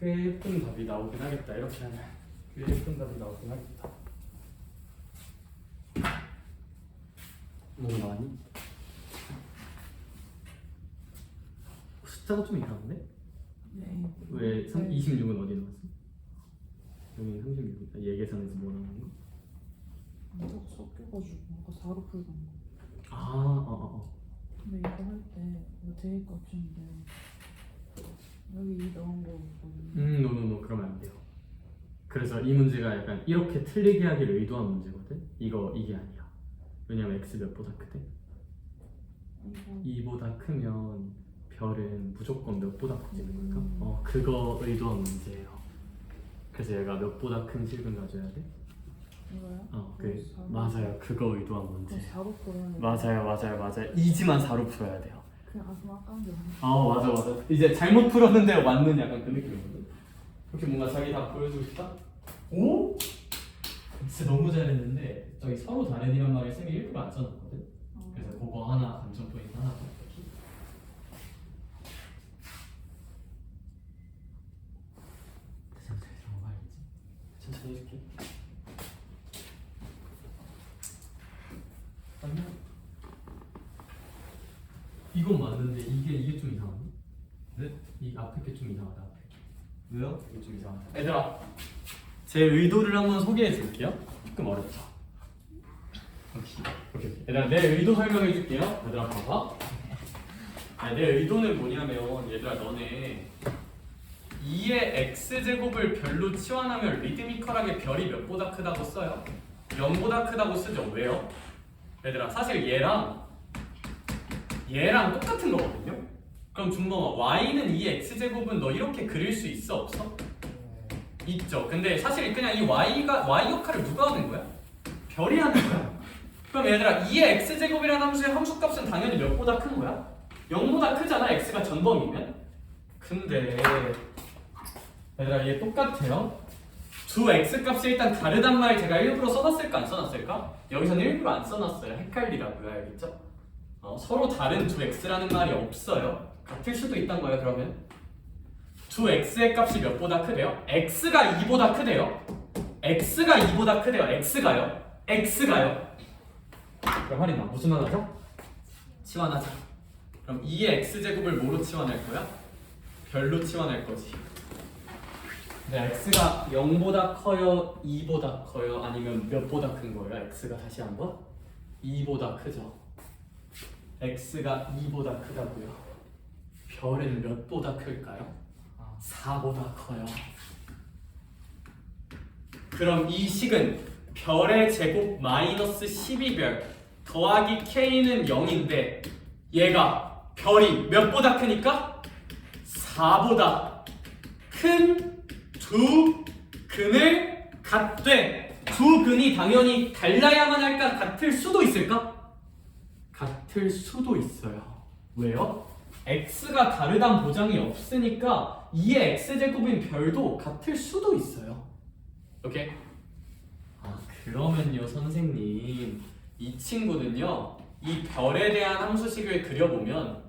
꽤 예쁜 답이 나오긴 하겠다. 이렇게 하면 꽤 예쁜 답이 나오긴 하겠다. 뭐 나왔니? 숫자가 좀 이상한데? 네. 왜 26은 어디 나왔어? 여기 36. 얘 계산해서 뭐 나오는 거? 섞여가지고 아까 4로 풀던 거. 근데 이거 할 때 이거 대입값인데 여기 이 넣은 거 있거든요. 노 그러면 안 돼요. 그래서 이 문제가 약간 이렇게 틀리게 하기를 의도한 문제거든. 이게 아니야. 왜냐면 x 몇보다 크대? 이거 2보다 크면 별은 무조건 몇보다 커지는 걸까? 그거 의도한 문제예요. 그래서 얘가 몇보다 큰 식을 가져야 돼? 이거요? 맞아요. 그거 의도한 문제. 4로 풀어야 돼. 맞아요. 이지만 4로 풀어야 돼요. 그냥 아까운 게 아니야. 맞아. 이제 잘못 풀었는데 맞는 약간 그 느낌이거든. 혹시 뭔가 자기 다 보여주고 싶다? 오? 진짜 너무 잘했는데 저기 서로 다른이란 말에 쌤이 1% 안 써놨거든. 그래서 그거 하나 감점 포인트 하나 더 이렇게. 천천히 해줄게. 아니야. 이건 맞는데 이게 좀 이상하네. 네? 이 앞에 게 좀 이상하다. 앞에 게. 왜요? 이게 좀 이상하다. 얘들아, 제 의도를 한번 소개해 줄게요. 조금 어렵죠. 오케이. 얘들아, 내 의도 설명해 줄게요. 얘들아, 봐봐. 내 의도는 뭐냐면, 얘들아, 너네 2의 x제곱을 별로 치환하면 리드미컬하게 별이 몇보다 크다고 써요? 0보다 크다고 쓰죠. 왜요? 얘들아, 사실 얘랑 똑같은 거거든요? 그럼 준범아, y는 2x제곱은 너 이렇게 그릴 수 있어? 없어? 있죠. 근데 사실 그냥 이 y 역할을 누가 하는 거야? 별이 하는 거야. 그럼 얘들아 2의 x제곱이라는 함수의 함수값은 당연히 몇보다 큰 거야? 0보다 크잖아, x가 전범이면. 근데 얘들아 얘 똑같아요. 두 x값이 일단 다르단 말 제가 일부러 써놨을까 안 써놨을까? 여기서는 일부러 안 써놨어요. 헷갈리라고요, 알겠죠? 서로 다른 두 x라는 말이 없어요. 같을 수도 있단 거예요. 그러면 두 x의 값이 몇보다 크대요? x가 2보다 크대요. x가 2보다 크대요. x가요. 그럼 할인아 무슨 하나죠? 치환하자. 그럼 2의 x제곱을 뭐로 치환할 거야? 별로 치환할 거지. 근데 x가 0보다 커요? 2보다 커요? 아니면 몇보다 큰 거예요? x가 다시 한번 2보다 크죠. x가 2보다 크다고요. 별은 몇보다 클까요? 4보다 커요. 그럼 이 식은 별의 제곱 마이너스 12별 더하기 k는 0인데 얘가 별이 몇보다 크니까 4보다 큰 두 근을 갖되 두 근이 당연히 달라야만 할까? 같을 수도 있을까? 같을 수도 있어요. 왜요? x가 다르단 보장이 없으니까 2의 x제곱인 별도 같을 수도 있어요. 오케이? 아 그러면요 선생님 이 친구는요 이 별에 대한 함수식을 그려보면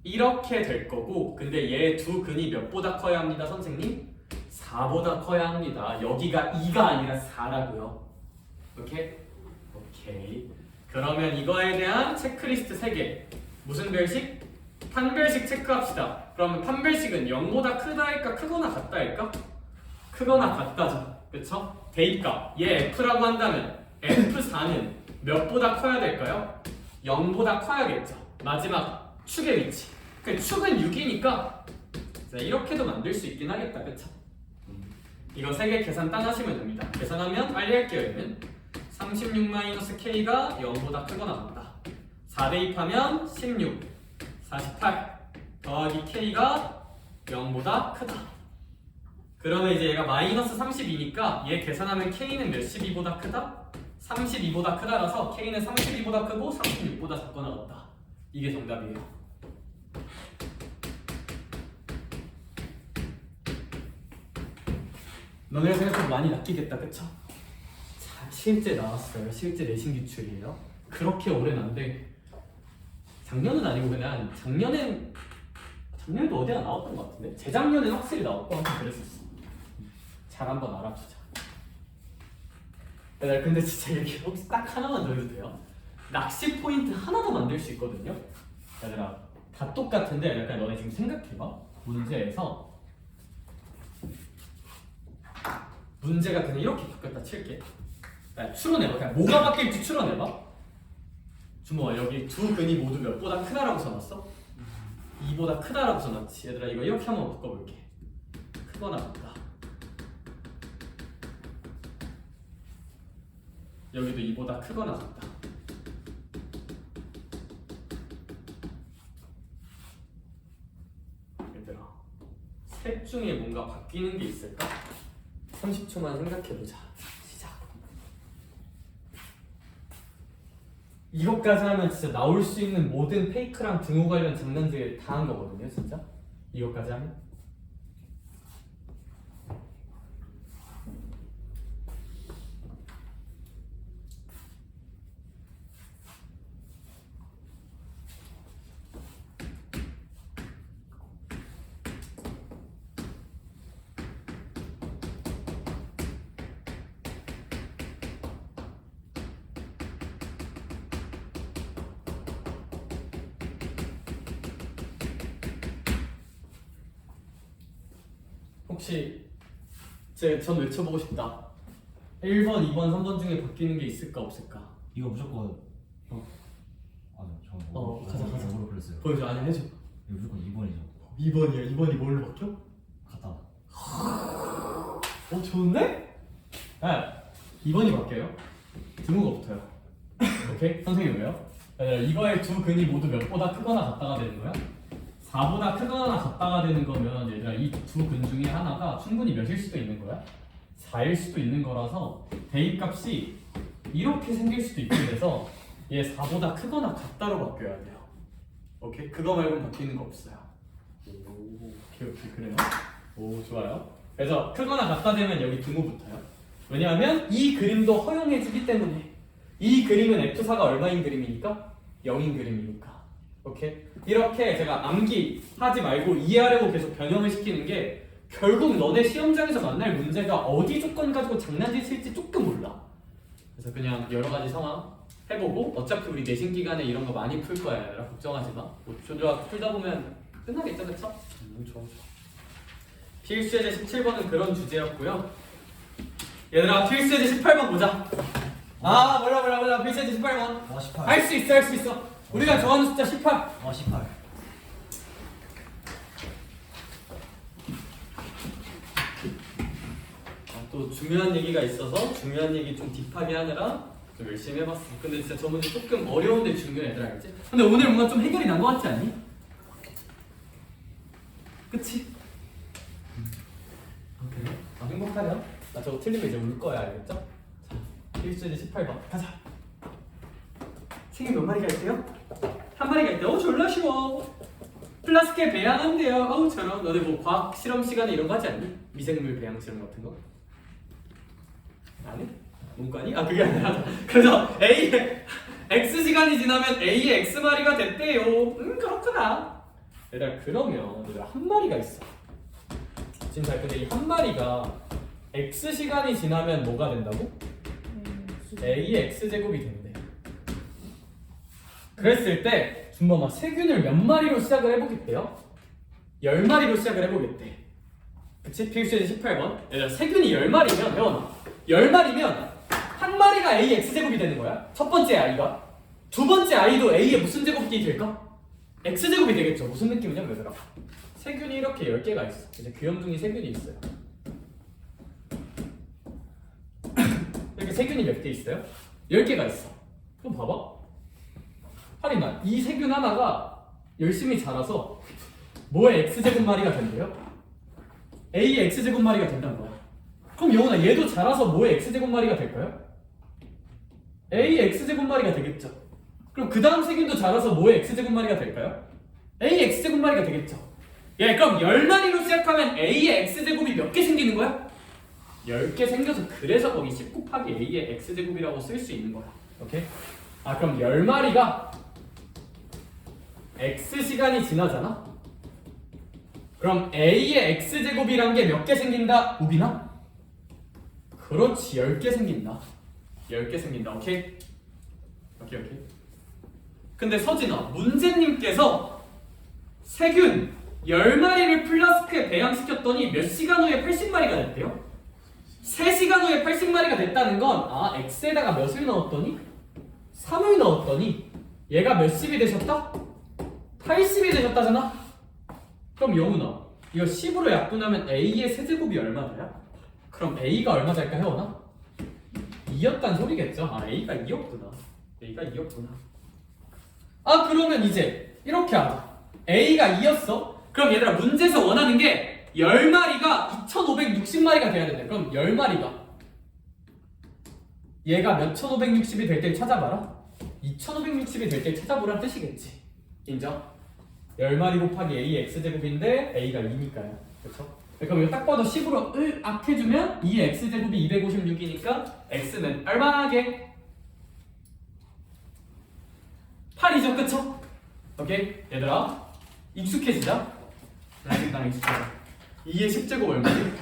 이렇게 될 거고 근데 얘 두 근이 몇보다 커야 합니다 선생님? 4보다 커야 합니다. 여기가 2가 아니라 4라고요. 오케이? 오케이. 그러면 이거에 대한 체크리스트 3개. 무슨 별식? 판별식 체크합시다. 그러면 판별식은 0보다 크다일까 크거나 같다일까? 크거나 같다죠. 그쵸? 대입값 얘 F라고 한다면 F4는 몇보다 커야 될까요? 0보다 커야겠죠. 마지막 축의 위치. 그 축은 6이니까 이렇게도 만들 수 있긴 하겠다. 그쵸? 이거 3개 계산 딱 하시면 됩니다. 계산하면 빨리 할게요. 얘는 36-K가 0보다 크거나 같다. 4 대입하면 16 48 더하기 K가 0보다 크다. 그러면 이제 얘가 마이너스 32니까 얘 계산하면 K는 몇십이보다 크다? 32보다 크다라서 K는 32보다 크고 36보다 작거나 같다. 이게 정답이에요. 너네 생각보다 많이 낚이겠다, 그쵸? 자, 실제 나왔어요. 실제 내신 기출이에요. 그렇게 오래는 안 돼. 작년은 아니고 그냥 작년에도 어디가 나왔던 것 같은데 재작년엔 확실히 나왔고 한번 그랬었어. 잘 한번 알아보자. 근데 진짜 이렇게 혹시 딱 하나만 더 해도 돼요? 낚시 포인트 하나 더 만들 수 있거든요. 얘들아 다 똑같은데 약간 너네 지금 생각해봐. 문제가 그냥 이렇게 바뀌었다 칠게. 야, 추론해봐. 그냥 뭐가 바뀔지 추론해봐. 주모아 여기 두 근이 모두 몇보다 크다라고 써놨어? 2보다 크다라고 써놨지. 얘들아 이거 이렇게 한번 바꿔볼게. 크거나 같다. 여기도 2보다 크거나 같다. 얘들아 셋 중에 뭔가 바뀌는 게 있을까? 30초만 생각해보자. 시작. 이것까지 하면 진짜 나올 수 있는 모든 페이크랑 등호 관련 장난들 다 한 거거든요, 진짜. 이것까지 하면. 혹시 전 외쳐보고 싶다. 1번, 2번, 3번 중에 바뀌는 게 있을까 없을까? 이거 무조건 가자. 뭐로 그랬어요? 보여줘. 아니 해줘. 이거 무조건 2번이죠. 2번이야. 2번이 뭘로 바뀌어? 같다. 좋은데? 네. 2번이 바뀌어요. 등호가 붙어요. 오케이? 선생님 왜요? 이거의 두 근이 모두 몇보다 크거나 같다가 되는 거야? 4보다 크거나 같다가 되는 거면 얘들아 이 두 근 중에 하나가 충분히 몇일 수도 있는 거야? 4일 수도 있는 거라서 대입값이 이렇게 생길 수도 있게 돼서 얘 4보다 크거나 같다로 바뀌어야 돼요. 오케이? 그거 말고는 바뀌는 거 없어요. 오케이 그래요? 오 좋아요. 그래서 크거나 같다 되면 여기 등호 붙어요. 왜냐하면 이 그림도 허용해주기 때문에. 이 그림은 F4가 얼마인 그림이니까? 0인 그림이니까. 오케이? 이렇게 제가 암기하지 말고 이해하려고 계속 변형을 시키는 게 결국 너네 시험장에서 만날 문제가 어디 조건 가지고 장난질칠지 조금 몰라. 그래서 그냥 여러 가지 상황 해보고 어차피 우리 내신 기간에 이런 거 많이 풀 거야 얘들아 걱정하지 마. 뭐 조조아 풀다 보면 끝나겠죠 그쵸? 좋아. 필수예제 17번은 그런 주제였고요. 얘들아 필수예제 18번 보자. 아 몰라 필수예제 18번. 18. 할 수 있어. 우리가 좋아하는 숫자 18. 18. 또 중요한 얘기가 있어서 중요한 얘기 좀 딥하게 하느라 좀 열심히 해봤어. 근데 진짜 저 문제 조금 어려운데 중요해 얘들아 알지? 근데 오늘 뭔가 좀 해결이 난 것 같지 않니? 그치? 그래? 행복하냐? 나 저거 틀리면 이제 울 거야 알겠죠? 자, 필수제 18번 가자. 생이 몇 마리가 있대요? 한 마리가 있대. 졸라 쉬워. 플라스틱에 배양한대요. 어우 저런. 너네 뭐 과학 실험 시간에 이런 거 하지 않니? 미생물 배양 실험 같은 거? 안 해? 문과니? 아 그게 아니라 그래서 X 시간이 지나면 A의 X 마리가 됐대요. 그렇구나. 얘들아 그러면 얘들아 한 마리가 있어. 진짜 근데 이 한 마리가 X 시간이 지나면 뭐가 된다고? A의 X 제곱이 된대. 그랬을 때 준범아 세균을 몇 마리로 시작을 해보겠대요? 10마리로 시작을 해보겠대. 그치? 필수예제 18번. 얘들아 세균이 10마리면 혜원아 10마리면 한 마리가 A의 X제곱이 되는 거야. 첫 번째 I가. 두 번째 I도 A의 무슨 제곱이 될까? X제곱이 되겠죠. 무슨 느낌이냐면 얘들아 세균이 이렇게 10개가 있어. 이제 귀염둥이 세균이 있어요. 이렇게 세균이 몇 개 있어요? 10개가 있어. 그럼 봐봐. 할인아 이 세균 하나가 열심히 자라서 뭐의 X제곱마리가 된대요? A의 X제곱마리가 된다는 거야. 그럼 영훈아 얘도 자라서 뭐의 X제곱마리가 될까요? A의 X제곱마리가 되겠죠. 그럼 그 다음 세균도 자라서 뭐의 X제곱마리가 될까요? A의 X제곱마리가 되겠죠. 예, 그럼 10마리로 시작하면 A의 X제곱이 몇 개 생기는 거야? 10개 생겨서 그래서 거기 10 곱하기 A의 X제곱이라고 쓸 수 있는 거야. 오케이? 아 그럼 10마리가 X 시간이 지나잖아? 그럼 A의 X제곱이란 게 몇 개 생긴다? 우빈아? 그렇지 10개 생긴다. 10개 생긴다. 오케이? 오케이. 근데 서진아 문제님께서 세균 10마리를 플라스크에 배양시켰더니 몇 시간 후에 80마리가 됐대요? 3시간 후에 80마리가 됐다는 건 X에다가 몇을 넣었더니 3을 넣었더니 얘가 몇십이 되셨다? 80이 되셨다잖아? 그럼 영훈아 이거 10으로 약분하면 A의 세제곱이 얼마냐? 그럼 A가 얼마 될까 혜원아? 2였단 소리겠죠? A가 2였구나. A가 2였구나. 그러면 이제 이렇게 하자. A가 2였어? 그럼 얘들아 문제에서 원하는 게 10마리가 2560마리가 돼야 된대. 그럼 10마리가 얘가 몇 1560이 될 때 찾아봐라. 2560이 될 때 찾아보란 뜻이겠지. 인정? 10마리 곱하기 A의 X제곱인데 A가 2니까요. 그렇죠? 그럼 이거 딱 봐도 10으로 해주면 2의 X제곱이 256이니까 X는 얼마게? 8이죠, 그쵸? 오케이? 얘들아 익숙해지자. 나랑 익숙해져. 2의 10제곱 얼마지?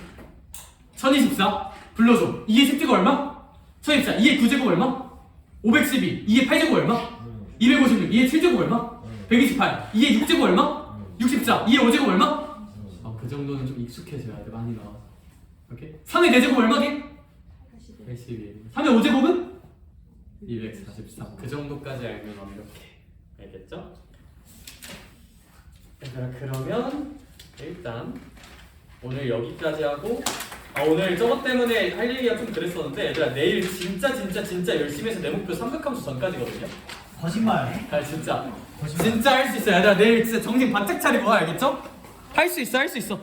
1024 불러줘. 2의 10제곱 얼마? 1024 2의 9제곱 얼마? 512 2의 8제곱 얼마? 256 2의 7제곱 얼마? 128 2의 6제곱 얼마? 64 2의 5제곱 얼마? 그 정도는 좀 익숙해져야 돼. 많이 나와서. 오케이? 3의 4제곱 얼마게? 81 3의 5제곱은? 243 그 정도까지 알면 완벽해. 알겠죠? 얘들아 그러면 일단 오늘 여기까지 하고 오늘 저것 때문에 할 얘기가 좀 그랬었는데 얘들아 내일 진짜 열심히 해서 내 목표 삼각함수 전까지거든요. 거짓말. 진짜 거짓말. 진짜 할 수 있어. 얘들아 내일 진짜 정신 바짝 차리고 와. 알겠죠? 할 수 있어.